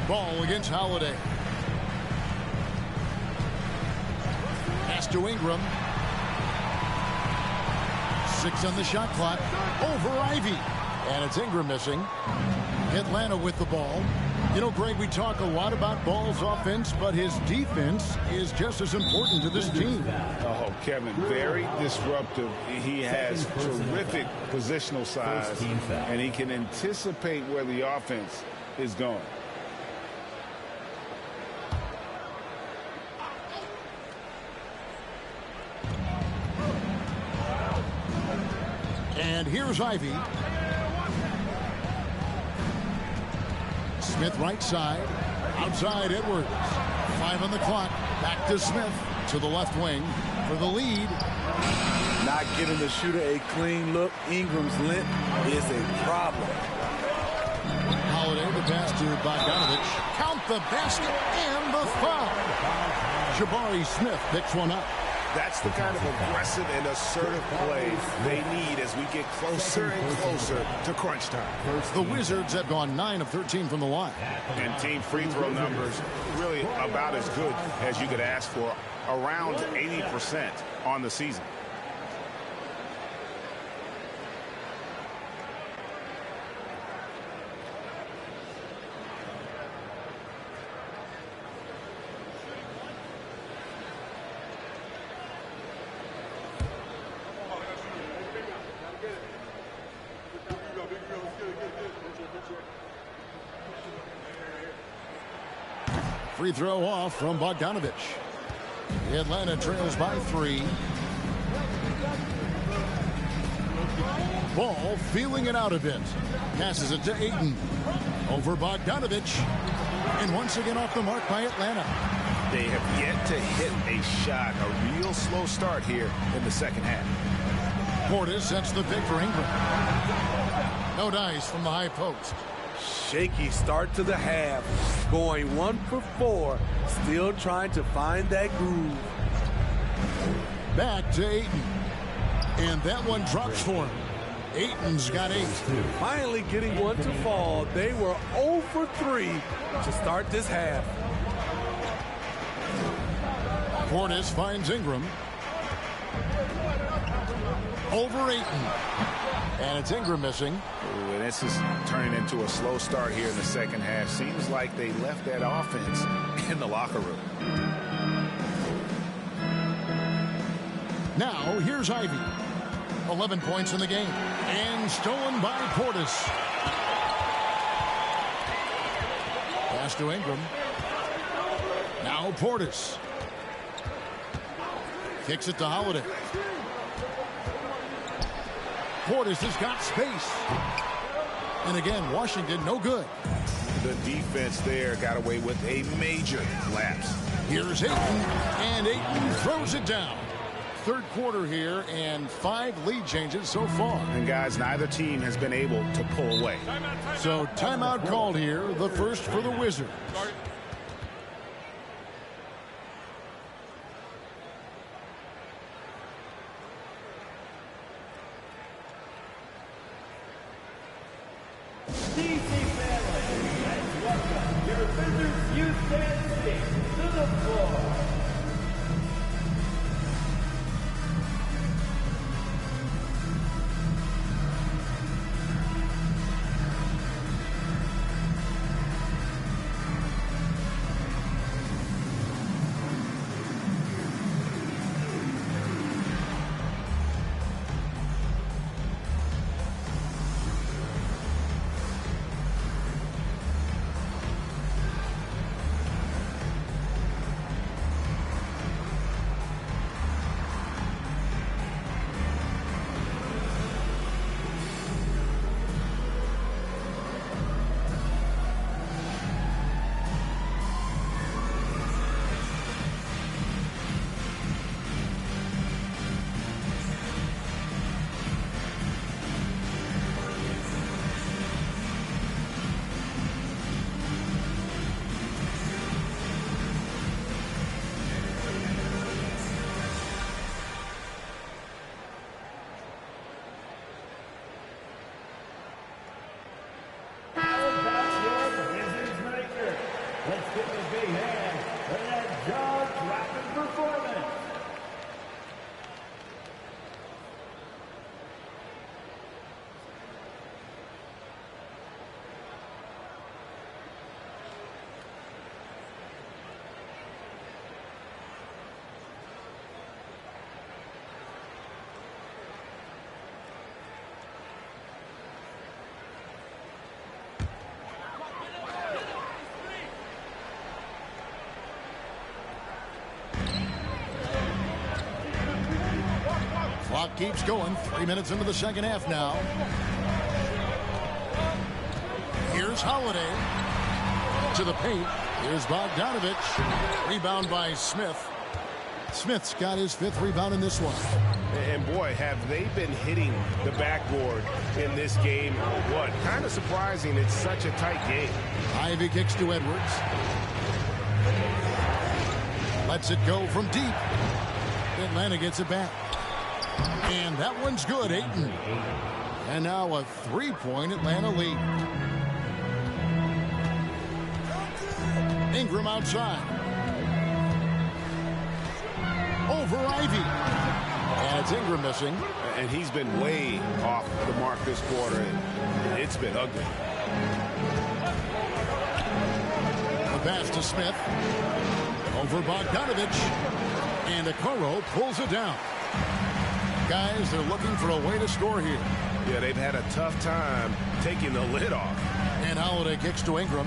Speaker 1: Ball against Holiday. Pass to Ingram. 6 on the shot clock. Over Ivy. And it's Ingram missing. Atlanta with the ball. You know, Greg, we talk a lot about Ball's offense, but his defense is just as important to this team.
Speaker 2: Oh, Kevin, very disruptive. He has terrific positional size, and he can anticipate where the offense is going.
Speaker 1: And here's Ivy. Smith right side. Outside Edwards. 5 on the clock. Back to Smith to the left wing for the lead.
Speaker 3: Not giving the shooter a clean look. Ingram's length is a problem.
Speaker 1: Holiday the pass to Bogdanovich. Count the basket and the foul. Jabari Smith picks one up.
Speaker 7: That's the kind of aggressive and assertive play they need as we get closer and closer to crunch time.
Speaker 1: The Wizards have gone 9 of 13 from the line.
Speaker 2: And team free throw numbers really about as good as you could ask for, around 80% on the season.
Speaker 1: Free throw off from Bogdanovich. Atlanta trails by 3. Ball feeling it out a bit. Passes it to Ayton. Over Bogdanovich. And once again off the mark by Atlanta.
Speaker 7: They have yet to hit a shot, a real slow start here in the second half.
Speaker 1: Portis sets the pick for Ingram. No dice from the high post.
Speaker 3: Shaky start to the half. Going 1 for 4. Still trying to find that groove.
Speaker 1: Back to Ayton. And that one drops for him. Ayton's got 8.
Speaker 3: Finally getting one to fall. They were 0 for 3 to start this half.
Speaker 1: Portis finds Ingram. Over Ayton. And it's Ingram missing.
Speaker 2: Ooh, and this is turning into a slow start here in the second half. Seems like they left that offense in the locker room.
Speaker 1: Now, here's Ivy. 11 points in the game. And stolen by Portis. Pass to Ingram. Now Portis. Kicks it to Holiday. Portis has got space. And again, Washington no good.
Speaker 2: The defense there got away with a major lapse.
Speaker 1: Here's Ayton. And Ayton throws it down. Third quarter here, and 5 lead changes so far.
Speaker 2: And guys, neither team has been able to pull away.
Speaker 1: So timeout called here, the first for the Wizards.
Speaker 6: DC family, let's welcome your Wizards youth dance team to the floor.
Speaker 1: Clock keeps going. 3 minutes into the second half now. Here's Holiday to the paint. Here's Bogdanovich. Rebound by Smith. Smith's got his 5th rebound in this one.
Speaker 7: And boy, have they been hitting the backboard in this game. What? Kind of surprising. It's such a tight game.
Speaker 1: Ivy kicks to Edwards. Lets it go from deep. Atlanta gets it back. And that one's good, Ayton. And now a 3-point Atlanta lead. Ingram outside. Over Ivy. And it's Ingram missing.
Speaker 7: And he's been way off the mark this quarter. And it's been ugly.
Speaker 1: The pass to Smith. Over Bogdanovich. And Okoro pulls it down. Guys, they're looking for a way to score here.
Speaker 7: Yeah, they've had a tough time taking the lid off.
Speaker 1: And Holiday kicks to Ingram.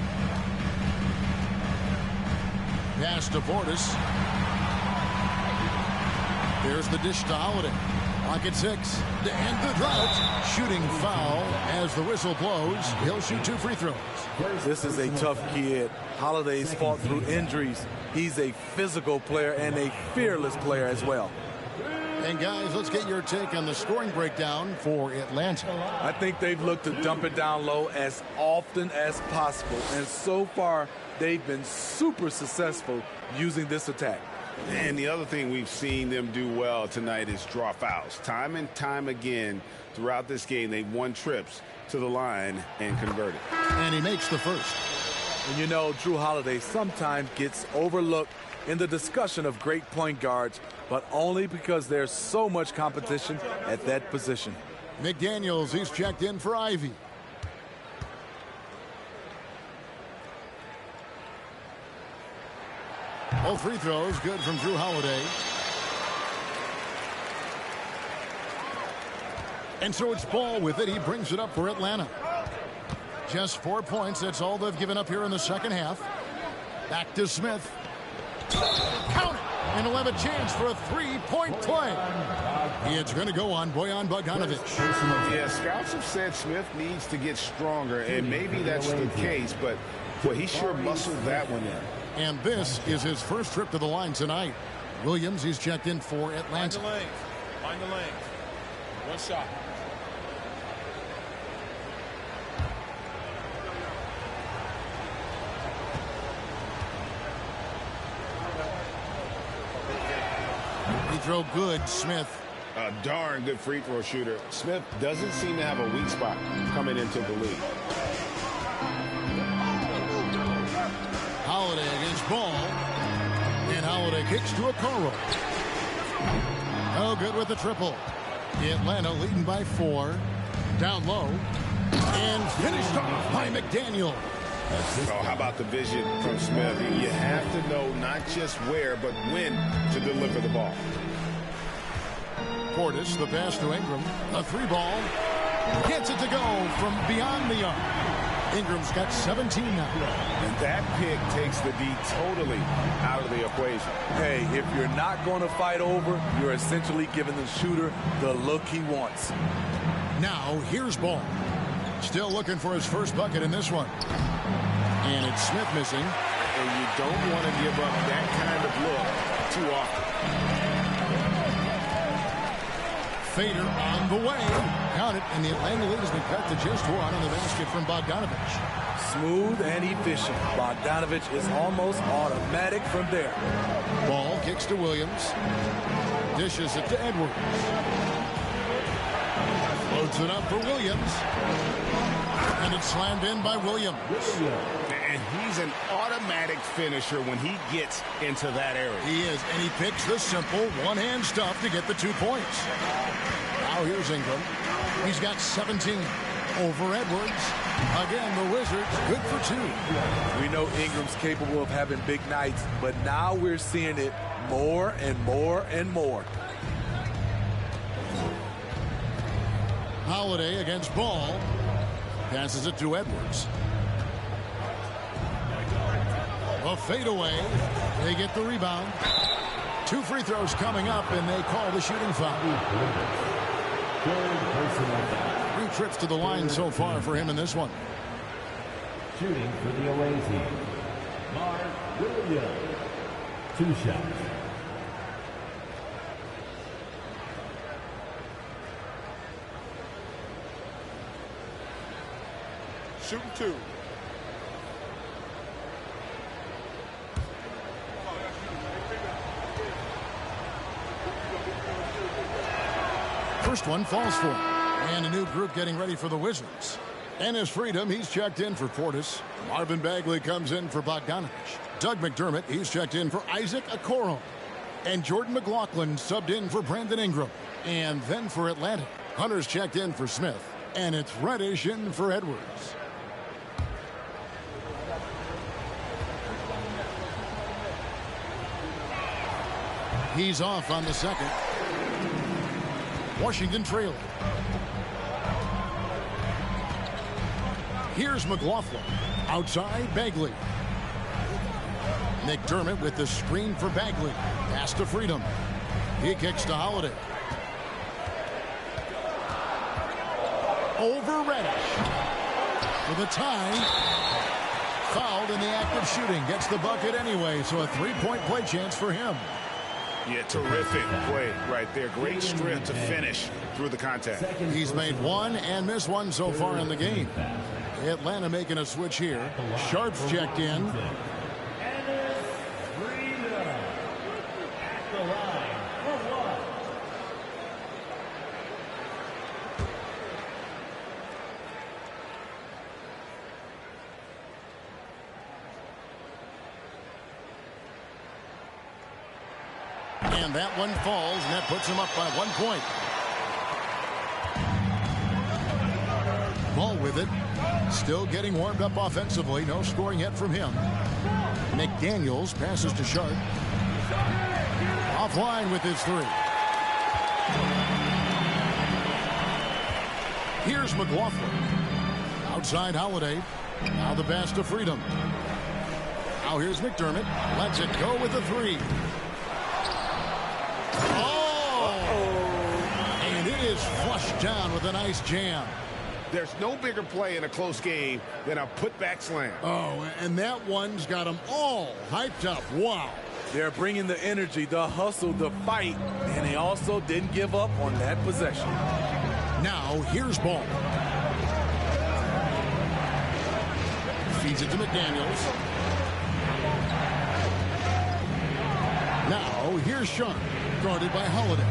Speaker 1: Pass to Portis. There's the dish to Holiday. Clock at 6 to end the drought. Shooting foul as the whistle blows. He'll shoot 2 free throws.
Speaker 3: This is a tough kid. Holiday's fought through injuries. He's a physical player and a fearless player as well.
Speaker 1: And guys, let's get your take on the scoring breakdown for Atlanta.
Speaker 3: I think they've looked to dump it down low as often as possible. And so far, they've been super successful using this attack.
Speaker 2: And the other thing we've seen them do well tonight is draw fouls. Time and time again throughout this game, they've won trips to the line and converted.
Speaker 1: And he makes the first.
Speaker 3: And you know, Drew Holiday sometimes gets overlooked in the discussion of great point guards, but only because there's so much competition at that position.
Speaker 1: McDaniels, he's checked in for Ivy. All free throws good from Drew Holiday. And so it's Ball with it. He brings it up for Atlanta. Just 4 points. That's all they've given up here in the second half. Back to Smith. Count it. And he'll have a chance for a three-point play. It's going to go on Bojan Bogdanovic.
Speaker 2: Yeah, scouts have said Smith needs to get stronger, and maybe that's the case, but boy, he sure muscled that one in.
Speaker 1: And this is his first trip to the line tonight. Williams, he's checked in for Atlanta.
Speaker 4: Find the lanes. One shot.
Speaker 1: He throw good, Smith.
Speaker 2: A darn good free throw shooter. Smith doesn't seem to have a weak spot coming into the league.
Speaker 1: Holiday against Ball. And Holiday kicks to Okoro. Oh, good with the triple. Atlanta leading by 4. Down low. And finished off by McDaniel.
Speaker 2: Oh, how about the vision from Smith? You have to know not just where, but when to deliver the ball.
Speaker 1: Portis, the pass to Ingram. A 3-ball. Gets it to go from beyond the arc. Ingram's got 17 now.
Speaker 2: And that pick takes the D totally out of the equation.
Speaker 3: Hey, if you're not going to fight over, you're essentially giving the shooter the look he wants.
Speaker 1: Now, here's Ball. Still looking for his first bucket in this one. And it's Smith missing.
Speaker 2: And you don't want to give up that kind of look too often.
Speaker 1: Fader on the way. Count it, and the Atlanta lead has been cut to just 1 on the basket from Bogdanovic.
Speaker 3: Smooth and efficient. Bogdanovic is almost automatic from there.
Speaker 1: Ball kicks to Williams. Dishes it to Edwards. Loads it up for Williams. And it's slammed in by Williams.
Speaker 2: And he's an automatic finisher when he gets into that area.
Speaker 1: He is, and he picks the simple one-hand stuff to get the 2 points. Now here's Ingram. He's got 17 over Edwards. Again, the Wizards good for 2.
Speaker 3: We know Ingram's capable of having big nights, but now we're seeing it more and more and more.
Speaker 1: Holiday against Ball. Passes it to Edwards. A fadeaway. They get the rebound. 2 free throws coming up, and they call the shooting foul. 3 trips to the line so far for him in this one.
Speaker 6: Shooting for the away team, Mark Williams. 2 shots.
Speaker 4: Shooting 2.
Speaker 1: First one falls for him. And a new group getting ready for the Wizards. Ennis Freedom, he's checked in for Portis. Marvin Bagley comes in for Bogdanovic. Doug McDermott, he's checked in for Isaac Okoro. And Jordan McLaughlin subbed in for Brandon Ingram. And then for Atlanta, Hunter's checked in for Smith. And it's Reddish in for Edwards. He's off on the second. Washington trailing. Here's McLaughlin. Outside, Bagley. McDermott with the screen for Bagley. Pass to Freedom. He kicks to Holiday. Over Reddish. For the tie. Fouled in the act of shooting. Gets the bucket anyway, so a 3-point play chance for him.
Speaker 2: Yeah, terrific play right there. Great strength to finish through the contact.
Speaker 1: He's made 1 and missed 1 so far in the game. Atlanta making a switch here. Sharp's checked in. And that one falls, and that puts him up by 1 point. Ball with it. Still getting warmed up offensively. No scoring yet from him. McDaniels passes to Sharp. Offline with his three. Here's McLaughlin. Outside Holiday. Now the pass to Freedom. Now here's McDermott. Lets it go with the three. Oh! And it is flushed down with a nice jam.
Speaker 7: There's no bigger play in a close game than a putback slam.
Speaker 1: Oh, and that one's got them all hyped up. Wow.
Speaker 3: They're bringing the energy, the hustle, the fight, and they also didn't give up on that possession.
Speaker 1: Now, here's Ball. Feeds it to McDaniels. Now, here's Sharp, guarded by Holiday.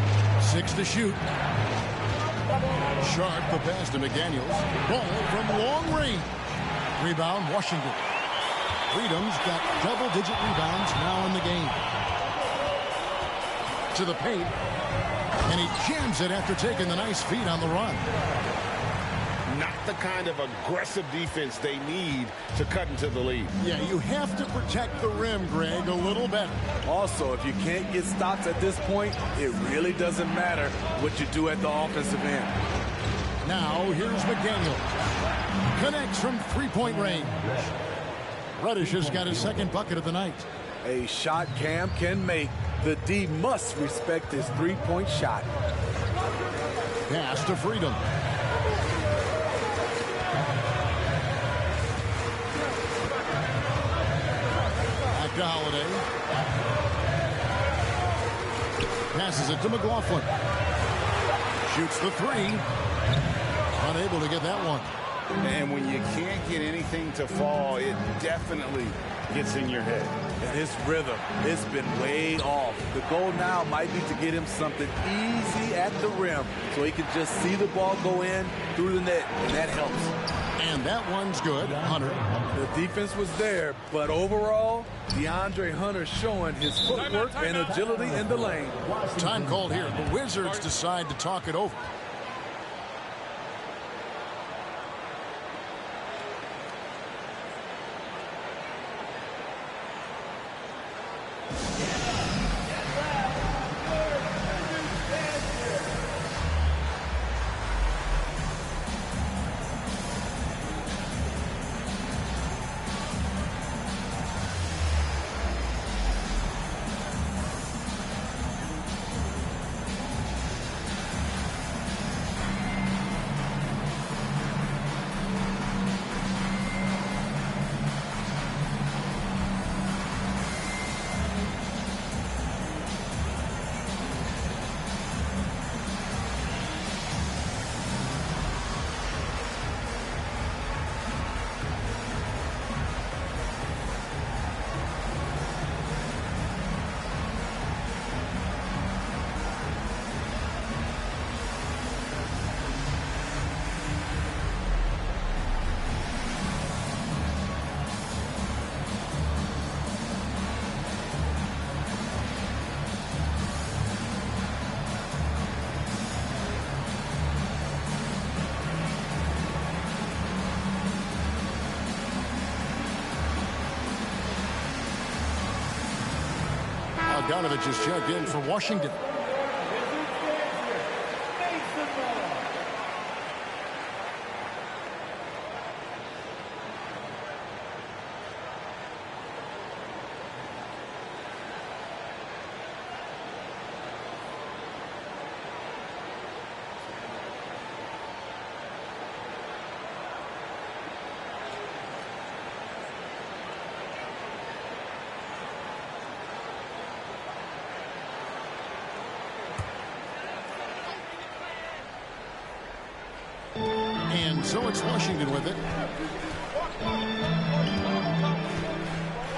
Speaker 1: 6 to shoot. Sharp, the pass to McDaniels. Ball from long range. Rebound, Washington. Freedom's got double-digit rebounds now in the game. To the paint. And he jams it after taking the nice feed on the run.
Speaker 7: Not the kind of aggressive defense they need to cut into the lead.
Speaker 1: Yeah, you have to protect the rim, Greg, a little better.
Speaker 3: Also, if you can't get stops at this point, it really doesn't matter what you do at the offensive end.
Speaker 1: Now, here's McDaniels. Connects from three-point range. Reddish has got his second bucket of the night.
Speaker 3: A shot Cam can make. The D must respect his three-point shot.
Speaker 1: Pass to Freedom. Back to Holiday. Passes it to McLaughlin. Shoots the three. Unable to get that one.
Speaker 2: And when you can't get anything to fall, it definitely gets in your head.
Speaker 3: And his rhythm, it's been way off. The goal now might be to get him something easy at the rim so he can just see the ball go in through the net, and that helps.
Speaker 1: And that one's good. Hunter.
Speaker 3: The defense was there, but overall, DeAndre Hunter showing his footwork and agility in the lane.
Speaker 1: Time called here. The Wizards decide to talk it over. Bogdanovich just checked in for Washington. And so it's Washington with it.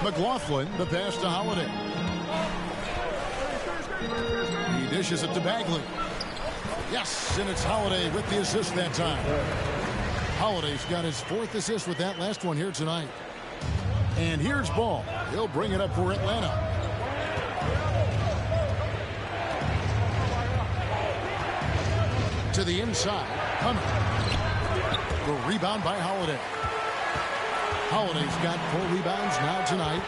Speaker 1: McLaughlin, the pass to Holiday. He dishes it to Bagley. Yes, and it's Holiday with the assist that time. Holiday's got his 4th assist with that last one here tonight. And here's Ball. He'll bring it up for Atlanta. To the inside. Hunter. The rebound by Holiday. Holiday's got 4 rebounds now tonight.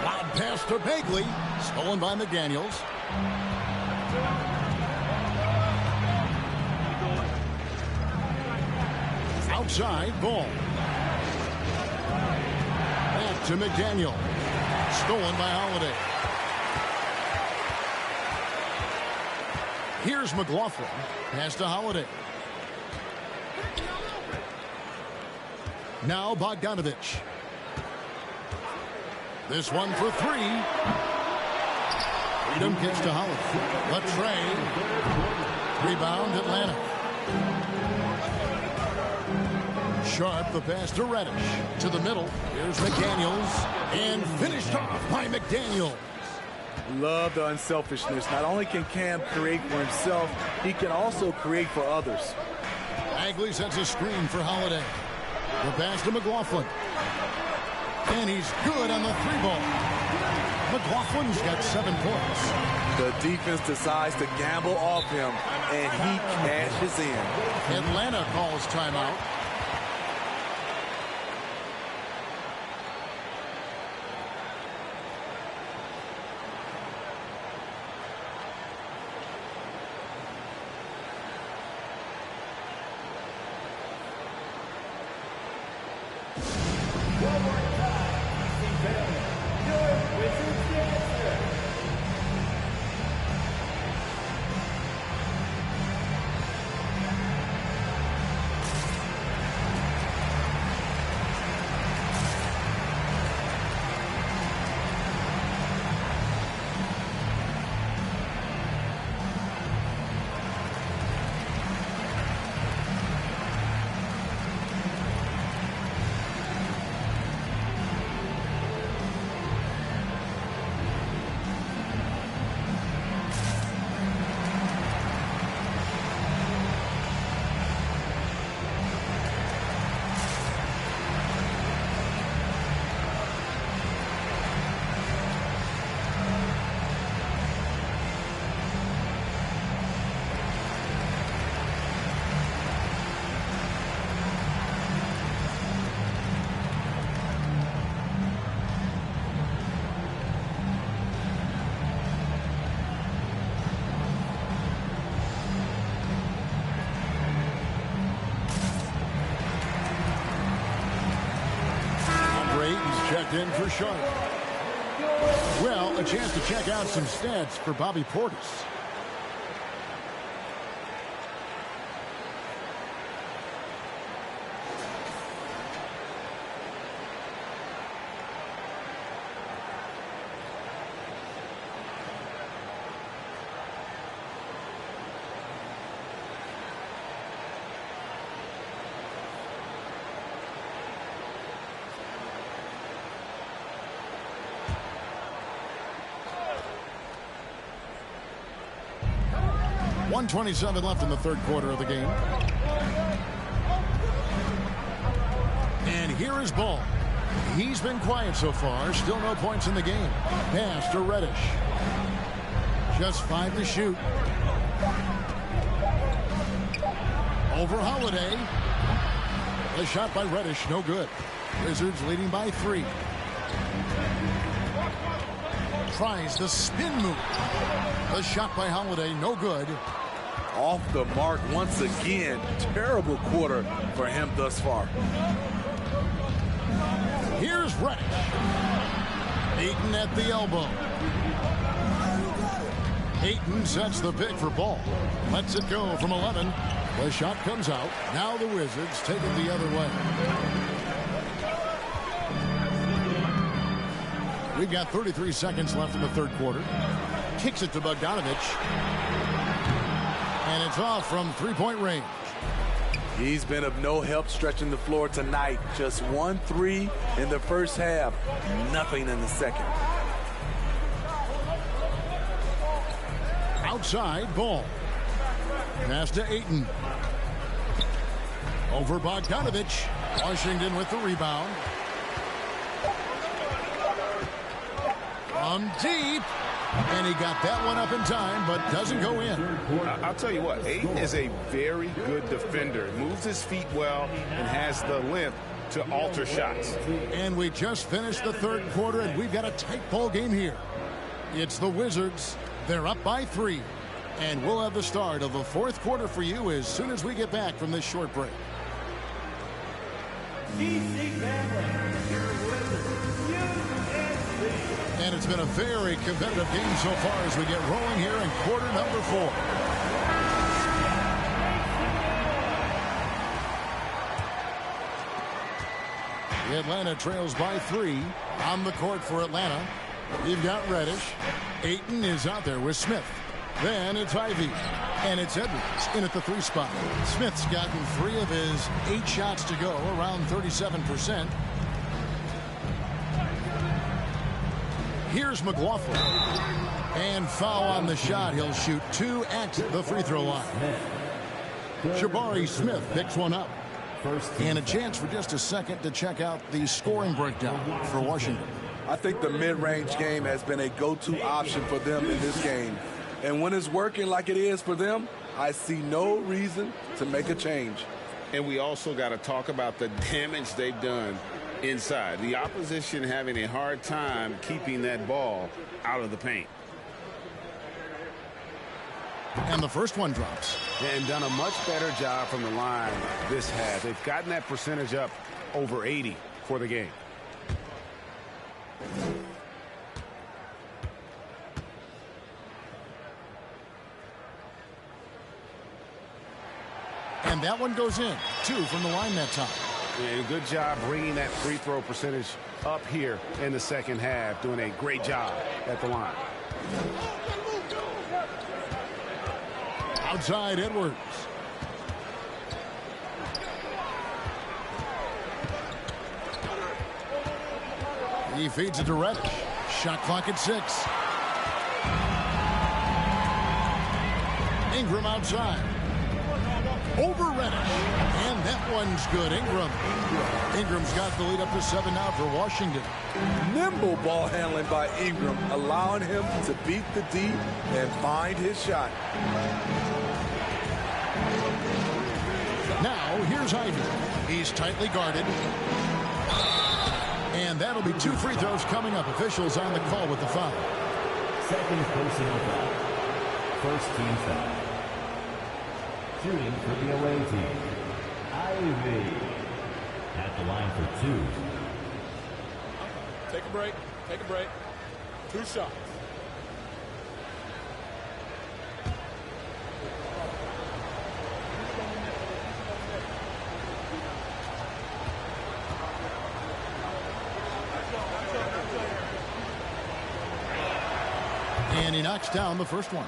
Speaker 1: Loud pass to Bagley. Stolen by McDaniels. Outside, ball. Back to McDaniel. Stolen by Holiday. Here's McLaughlin. Pass to Holiday. Now Bogdanovich. This one for 3. Freedom kicks to Holiday. Latrey. Rebound Atlanta. Sharp the pass to Reddish. To the middle. Here's McDaniels. And finished off by McDaniels.
Speaker 3: Love the unselfishness. Not only can Cam create for himself, he can also create for others.
Speaker 1: Bagley sets a screen for Holiday. The pass to McLaughlin. And he's good on the 3-ball. McLaughlin's got 7 points.
Speaker 3: The defense decides to gamble off him, and he cashes in.
Speaker 1: Atlanta calls timeout.
Speaker 6: One more time, your Wizards dancer.
Speaker 1: Checked in for Sharp. Well, a chance to check out some stats for Bobby Portis. .127 left in the third quarter of the game. And here is Ball. He's been quiet so far. Still no points in the game. Pass to Reddish. Just 5 to shoot. Over Holiday. The shot by Reddish, no good. Wizards leading by 3. Tries the spin move. The shot by Holiday, no good.
Speaker 3: Off the mark once again. Terrible quarter for him thus far.
Speaker 1: Here's Reddish. Ayton at the elbow. Ayton sets the pick for Ball. Lets it go from 11. The shot comes out. Now the Wizards take it the other way. We've got 33 seconds left in the third quarter. Kicks it to Bogdanovich. And it's off from 3-point range.
Speaker 3: He's been of no help stretching the floor tonight. Just 1 3 in the first half. Nothing in the second.
Speaker 1: Outside, Ball. Pass to Ayton. Over Bogdanovich. Washington with the rebound. From deep. And he got that one up in time, but doesn't go in.
Speaker 2: I'll tell you what, Ayton is a very good defender. Moves his feet well and has the length to alter shots.
Speaker 1: And we just finished the third quarter, and we've got a tight ball game here. It's the Wizards. They're up by 3. And we'll have the start of the fourth quarter for you as soon as we get back from this short break. And it's been a very competitive game so far as we get rolling here in quarter number 4. Atlanta trails by 3 on the court for Atlanta. You've got Reddish. Ayton is out there with Smith. Then it's Ivy. And it's Edwards in at the 3 spot. Smith's gotten 3 of his 8 shots to go, around 37%. Here's McLaughlin. And foul on the shot. He'll shoot 2 at the free throw line. Jabari Smith picks one up. And a chance for just a second to check out the scoring breakdown for Washington.
Speaker 3: I think the mid-range game has been a go-to option for them in this game. And when it's working like it is for them, I see no reason to make a change.
Speaker 2: And we also got to talk about the damage they've done inside. The opposition having a hard time keeping that ball out of the paint.
Speaker 1: And the first one drops.
Speaker 2: And done a much better job from the line this half. They've gotten that percentage up over 80 for the game.
Speaker 1: And that one goes in. 2 from the line that time.
Speaker 2: And a good job bringing that free throw percentage up here in the second half. Doing a great job at the line.
Speaker 1: Outside Edwards. He feeds it to Reddish. Shot clock at 6. Ingram outside. Over Reddish. And that one's good. Ingram's got the lead up to 7 now for Washington.
Speaker 3: Nimble ball handling by Ingram, allowing him to beat the D and find his shot.
Speaker 1: Now, here's Ivy. He's tightly guarded. And that'll be 2 free throws coming up. Officials on the call with the foul.
Speaker 6: Second personal foul. First team foul. Shooting for the away team. Ivy at the line for 2.
Speaker 4: Take a break. Take a break. 2 shots.
Speaker 1: And he knocks down the first one.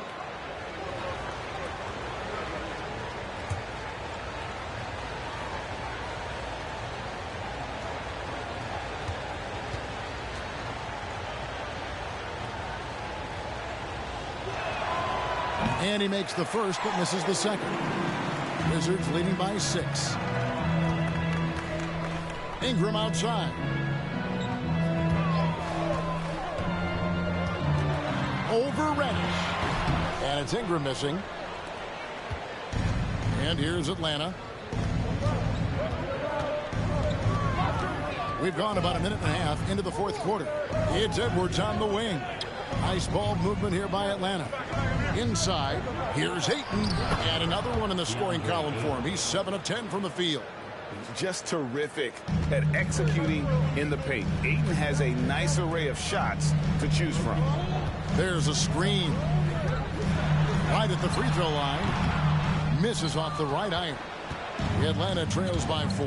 Speaker 1: And he makes the first, but misses the second. Wizards leading by 6. Ingram outside. Over Reddish. And it's Ingram missing. And here's Atlanta. We've gone about a minute and a half into the fourth quarter. It's Edwards on the wing. Nice ball movement here by Atlanta. Inside, here's Ayton. And another one in the scoring column for him. He's 7 of 10 from the field.
Speaker 2: Just terrific at executing in the paint. Ayton has a nice array of shots to choose from.
Speaker 1: There's a screen. Right at the free throw line. Misses off the right iron. Atlanta trails by 4.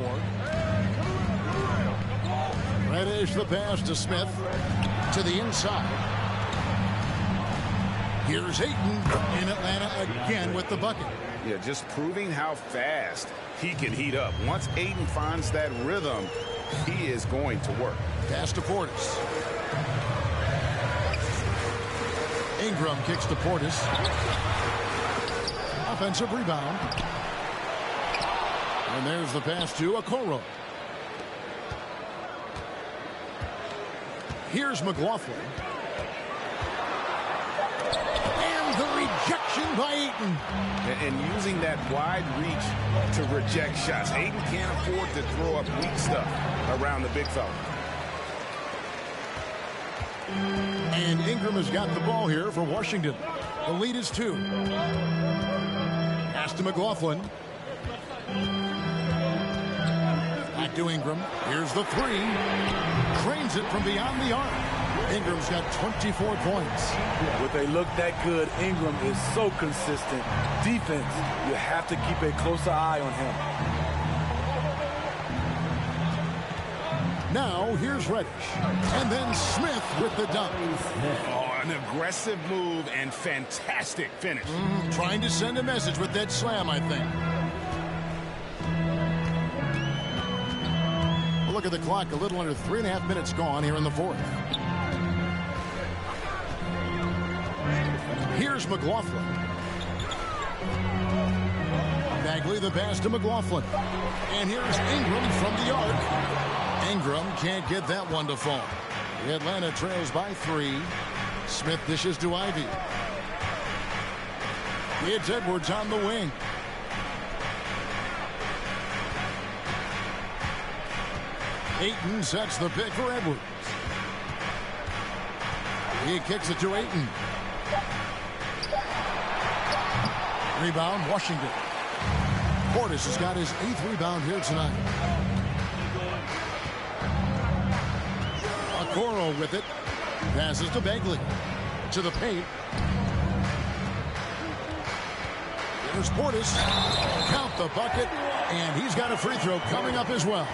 Speaker 1: Reddish the pass to Smith. To the inside. Here's Ayton in Atlanta again with the bucket.
Speaker 2: Yeah, just proving how fast he can heat up. Once Ayton finds that rhythm, he is going to work.
Speaker 1: Pass to Portis. Ingram kicks to Portis. Offensive rebound. And there's the pass to Okoro. Here's McLaughlin. Rejection by Ayton.
Speaker 2: And using that wide reach to reject shots. Ayton can't afford to throw up weak stuff around the big fella.
Speaker 1: And Ingram has got the ball here for Washington. The lead is 2. Pass to McLaughlin. Back to Ingram. Here's the 3. Cranes it from beyond the arc. Ingram's got 24 points.
Speaker 3: With a look that good, Ingram is so consistent. Defense, you have to keep a closer eye on him.
Speaker 1: Now, here's Reddish. And then Smith with the dunk.
Speaker 2: Oh, an aggressive move and fantastic finish.
Speaker 1: Trying to send a message with that slam, I think. Look at the clock. A little under 3.5 minutes gone here in the 4th. Here's McLaughlin. Bagley the pass to McLaughlin. And here's Ingram from the arc. Ingram can't get that one to fall. Atlanta trails by 3. Smith dishes to Ivy. It's Edwards on the wing. Ayton sets the pick for Edwards. He kicks it to Ayton. Rebound, Washington. Portis has got his 8th rebound here tonight. Okoro with it. Passes to Bagley. To the paint. There's Portis. Count the bucket. And he's got a free throw coming up as well.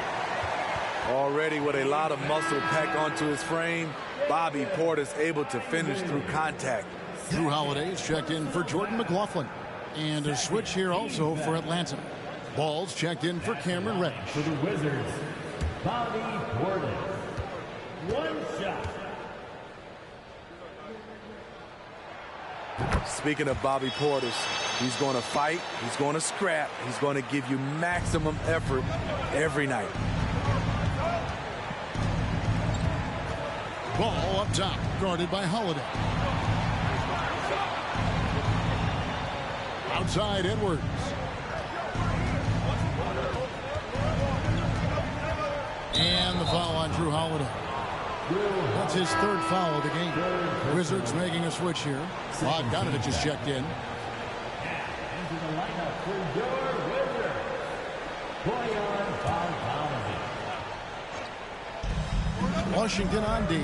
Speaker 3: Already with a lot of muscle packed onto his frame, Bobby Portis able to finish through contact.
Speaker 1: Drew Holiday is checked in for Jordan McLaughlin. And a switch here also for Atlanta. Ball's checked in for Cameron Reddish.
Speaker 6: For the Wizards, Bobby Portis. 1 shot.
Speaker 3: Speaking of Bobby Portis, he's going to fight, he's going to scrap, he's going to give you maximum effort every night.
Speaker 1: Ball up top, guarded by Holiday. Outside Edwards. And the foul on Drew Holiday. That's his 3rd foul of the game. Wizards making a switch here. Bogdanovich is checked in.
Speaker 6: Into the lineup for your Wizards, Bojan Bogdanovich.
Speaker 1: Washington on D.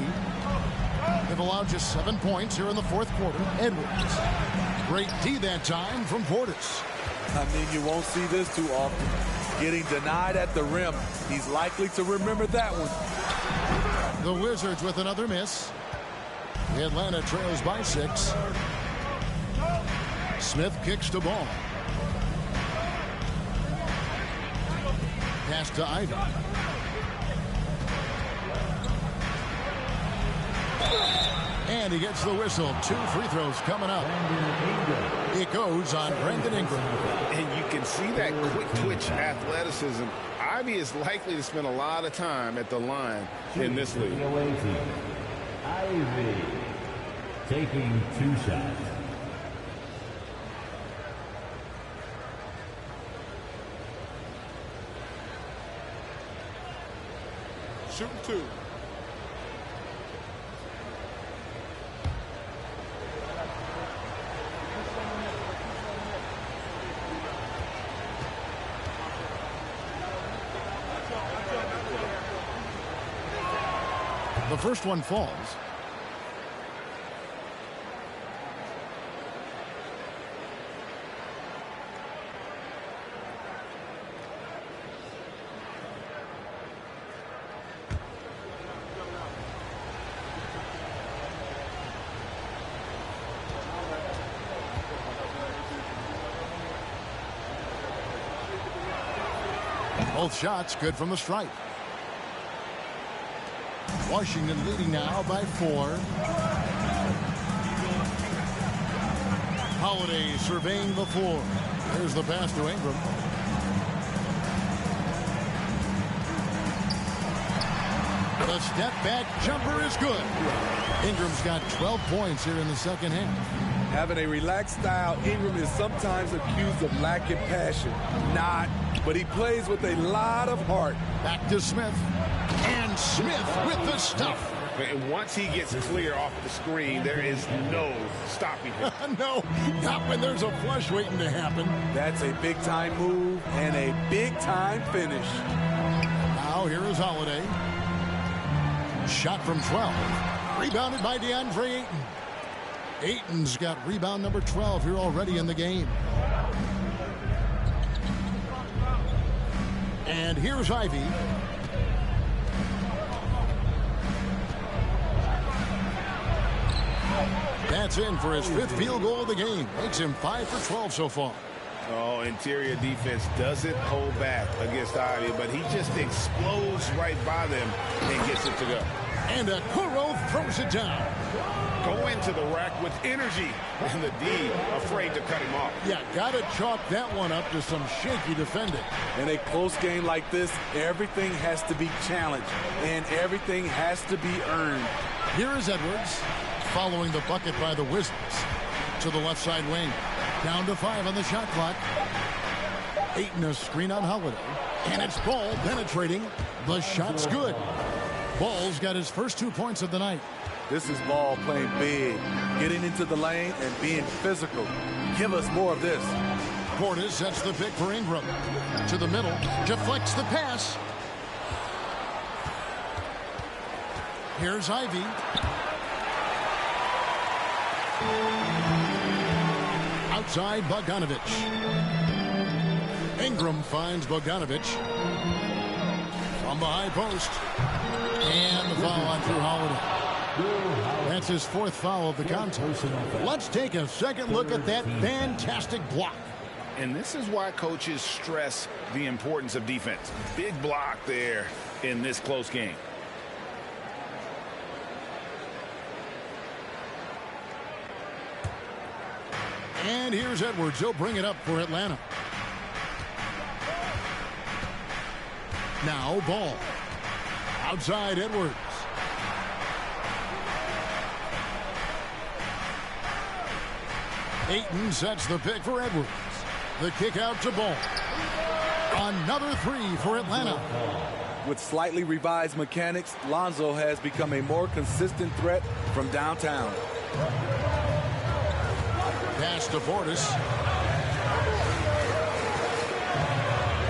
Speaker 1: They've allowed just 7 points here in the 4th quarter. Edwards. Great D that time from Portis.
Speaker 3: I mean, you won't see this too often. Getting denied at the rim. He's likely to remember that one.
Speaker 1: The Wizards with another miss. Atlanta trails by 6. Smith kicks the ball. Pass to Ivy. And he gets the whistle. 2 free throws coming up. It goes on Brandon Ingram.
Speaker 2: And you can see that quick twitch athleticism. Ivy is likely to spend a lot of time at the line in this league.
Speaker 6: Ivy taking 2 shots.
Speaker 4: Shooting 2.
Speaker 1: The first one falls. Both shots good from the stripe. Washington leading now by 4. Holiday surveying the floor. There's the pass to Ingram. The step back jumper is good. Ingram's got 12 points here in the second half.
Speaker 3: Having a relaxed style, Ingram is sometimes accused of lacking passion. Not, but he plays with a lot of heart.
Speaker 1: Back to Smith. And Smith with the stuff.
Speaker 2: And once he gets clear off the screen, there is no stopping him.
Speaker 1: No, not when there's a flush waiting to happen.
Speaker 3: That's a big-time move and a big-time finish.
Speaker 1: Now here is Holiday. Shot from 12. Rebounded by DeAndre Ayton. Ayton's got rebound number 12 here already in the game. And here's Ivy. That's in for his 5th field goal of the game. Makes him 5 for 12 so far.
Speaker 2: Oh, interior defense doesn't hold back against Ivy, but he just explodes right by them and gets it to go.
Speaker 1: And Okoro throws it down.
Speaker 2: Go into the rack with energy, and the D afraid to cut him off.
Speaker 1: Yeah, got to chalk that one up to some shaky defending.
Speaker 3: In a close game like this, everything has to be challenged, and everything has to be earned.
Speaker 1: Here is Edwards, following the bucket by the Wizards. To the left side wing. Down to 5 on the shot clock. Ayton a screen on Holiday. And it's Ball penetrating. The shot's good. Ball's got his first 2 points of the night.
Speaker 3: This is Ball playing big, getting into the lane and being physical. Give us more of this.
Speaker 1: Portis sets the pick for Ingram. To the middle. Deflects the pass. Here's Ivy. Outside Bogdanovich. Ingram finds Bogdanovich from the high post. And the foul on Drew Holiday. That's his 4th foul of the contest. Let's take a second look at that fantastic block.
Speaker 2: And this is why coaches stress the importance of defense. Big block there in this close game.
Speaker 1: And here's Edwards. He'll bring it up for Atlanta. Now Ball. Outside Edwards. Ayton sets the pick for Edwards. The kick out to Ball. Another 3 for Atlanta.
Speaker 3: With slightly revised mechanics, Lonzo has become a more consistent threat from downtown.
Speaker 1: Pass to Portis.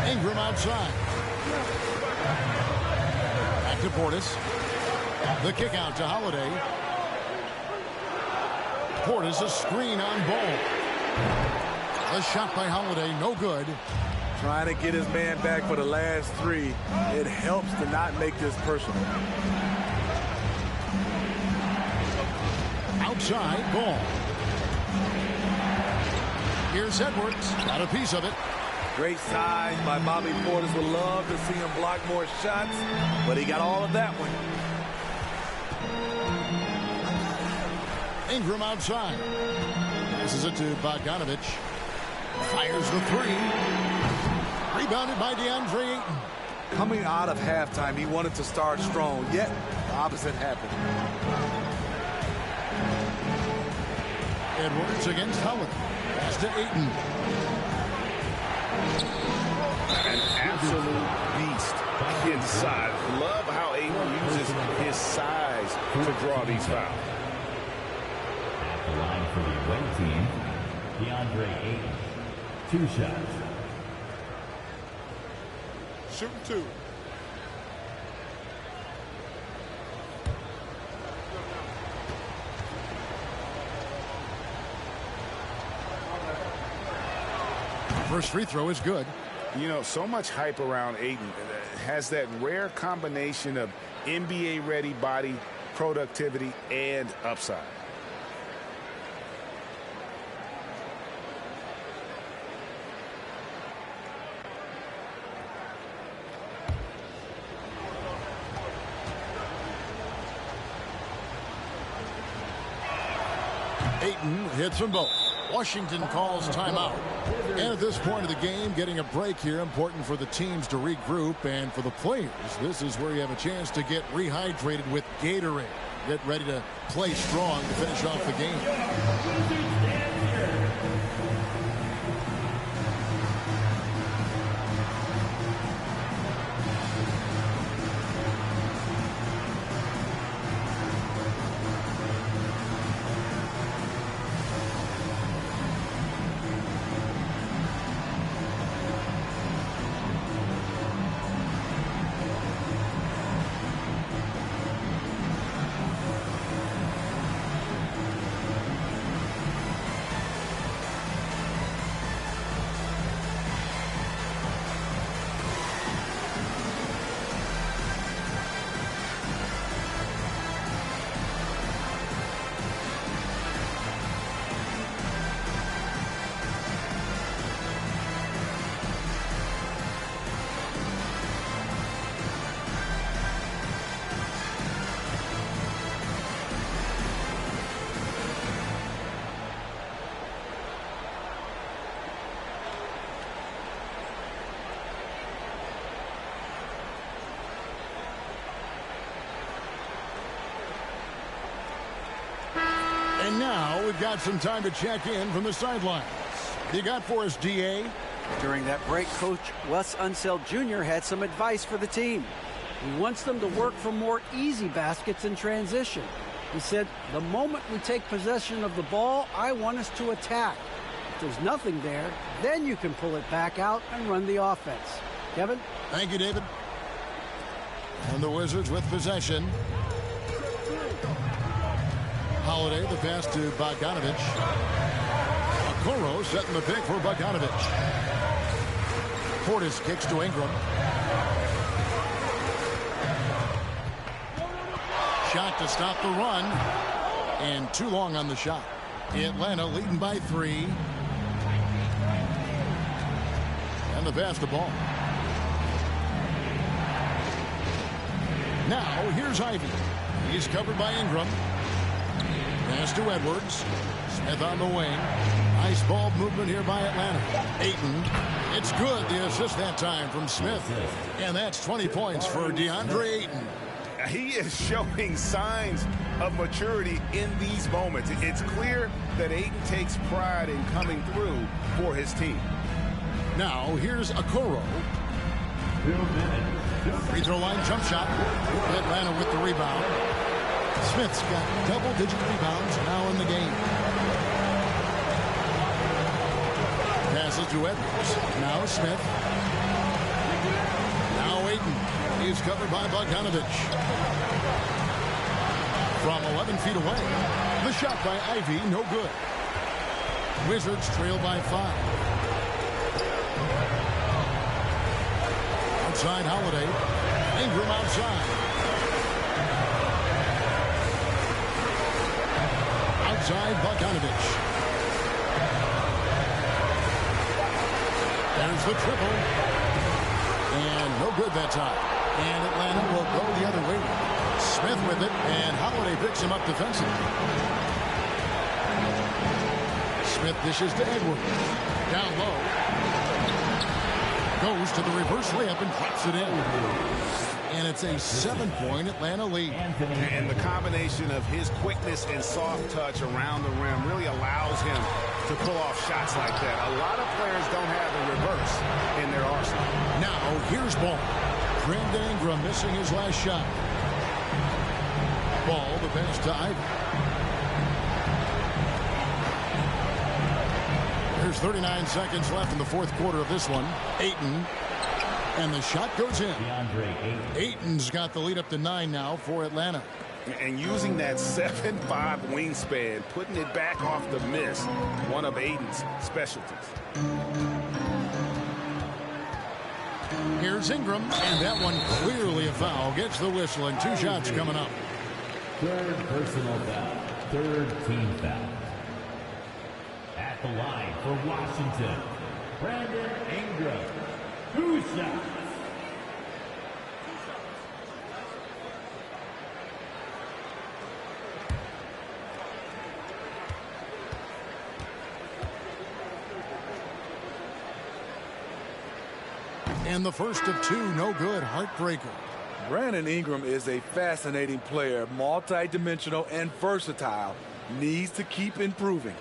Speaker 1: Ingram outside. Back to Portis. The kick out to Holiday. Portis a screen on Ball. The shot by Holiday, no good.
Speaker 3: Trying to get his man back for the last 3. It helps to not make this personal.
Speaker 1: Outside Ball. Here's Edwards. Got a piece of it.
Speaker 3: Great size by Bobby Portis. Would love to see him block more shots, but he got all of that one.
Speaker 1: Ingram outside. Passes it to Bogdanovich. Fires the 3. Rebounded by DeAndre Ayton.
Speaker 3: Coming out of halftime, he wanted to start strong, yet the opposite happened.
Speaker 1: Edwards against Howard. Pass to Ayton.
Speaker 2: An absolute beast inside. Love how Ayton uses his size to draw these fouls.
Speaker 6: At the line for the away team, DeAndre Ayton. 2 shots.
Speaker 4: Shooting 2.
Speaker 1: First free throw is good.
Speaker 2: You know, so much hype around Ayton. Has that rare combination of NBA-ready body, productivity, and upside.
Speaker 1: Ayton hits them both. Washington calls timeout. And at this point of the game, getting a break here, important for the teams to regroup, and for the players, this is where you have a chance to get rehydrated with Gatorade. Get ready to play strong to finish off the game. got some time to check in from the sidelines. You got for us, DA?
Speaker 5: During that break, Coach Wes Unseld Jr. had some advice for the team. He wants them to work for more easy baskets in transition. He said, the moment we take possession of the ball, I want us to attack. If there's nothing there, then you can pull it back out and run the offense. Kevin?
Speaker 1: Thank you, David. And the Wizards with possession. Holiday, the pass to Bogdanovic. Okoro setting the pick for Bogdanovic. Portis kicks to Ingram. Shot to stop the run. And too long on the shot. Atlanta leading by 3. And the pass to Ball. Now, here's Ivy. He's covered by Ingram. Pass to Edwards. Smith on the wing. Nice ball movement here by Atlanta. Ayton. It's good. The assist that time from Smith. And that's 20 points for DeAndre Ayton.
Speaker 2: He is showing signs of maturity in these moments. It's clear that Ayton takes pride in coming through for his team.
Speaker 1: Now, here's Okoro. Free throw line jump shot. Atlanta with the rebound. Smith's got double-digit rebounds now in the game. Passes to Edwards. Now Smith. Now Ayton. He's covered by Bogdanovic. From 11 feet away. The shot by Ivy, no good. Wizards trail by 5. Outside Holiday. Ingram outside. Outside Bogdanovic. There's the triple. And no good that time. And Atlanta will go the other way. Smith with it, and Holiday picks him up defensively. Smith dishes to Edwards. Down low. Goes to the reverse layup and drops it in. And it's a 7-point Atlanta lead.
Speaker 2: And the combination of his quickness and soft touch around the rim really allows him to pull off shots like that. A lot of players don't have the reverse in their arsenal.
Speaker 1: Now, here's Ball. Brandon Ingram missing his last shot. Ball, the pass to Ivy. There's 39 seconds left in the fourth quarter of this one. Ayton. And the shot goes in. Ayton's got the lead up to 9 now for Atlanta.
Speaker 2: And using that 7'5" wingspan, putting it back off the miss, one of Ayton's specialties.
Speaker 1: Here's Ingram, and that one clearly a foul. Gets the whistle, and 2 shots coming up.
Speaker 6: Third personal foul. Third team foul. At the line for Washington, Brandon Ingram. 2 shots.
Speaker 1: And the first of 2, no good. Heartbreaker.
Speaker 3: Brandon Ingram is a fascinating player, multi-dimensional and versatile. Needs to keep improving.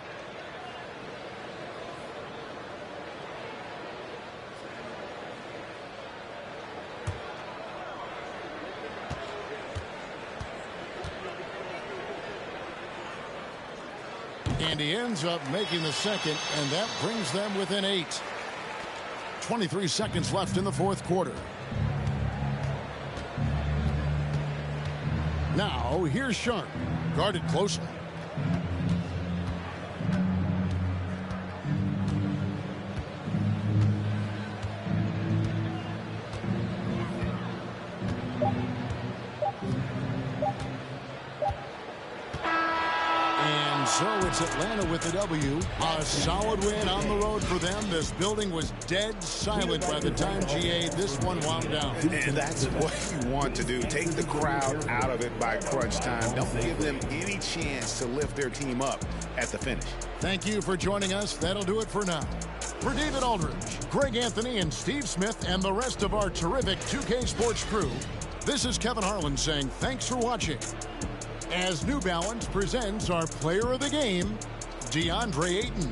Speaker 1: And he ends up making the second, and that brings them within 8. 23 seconds left in the fourth quarter. Now, here's Sharp. Guarded closely. And so it's Atlanta with the W. A solid win on the road for them. This building was dead silent by the time GA this one wound down.
Speaker 2: And that's what you want to do. Take the crowd out of it by crunch time. Don't give them any chance to lift their team up at the finish.
Speaker 1: Thank you for joining us. That'll do it for now. For David Aldridge, Greg Anthony, and Steve Smith, and the rest of our terrific 2K Sports crew, this is Kevin Harlan saying thanks for watching. As New Balance presents our player of the game, DeAndre Ayton.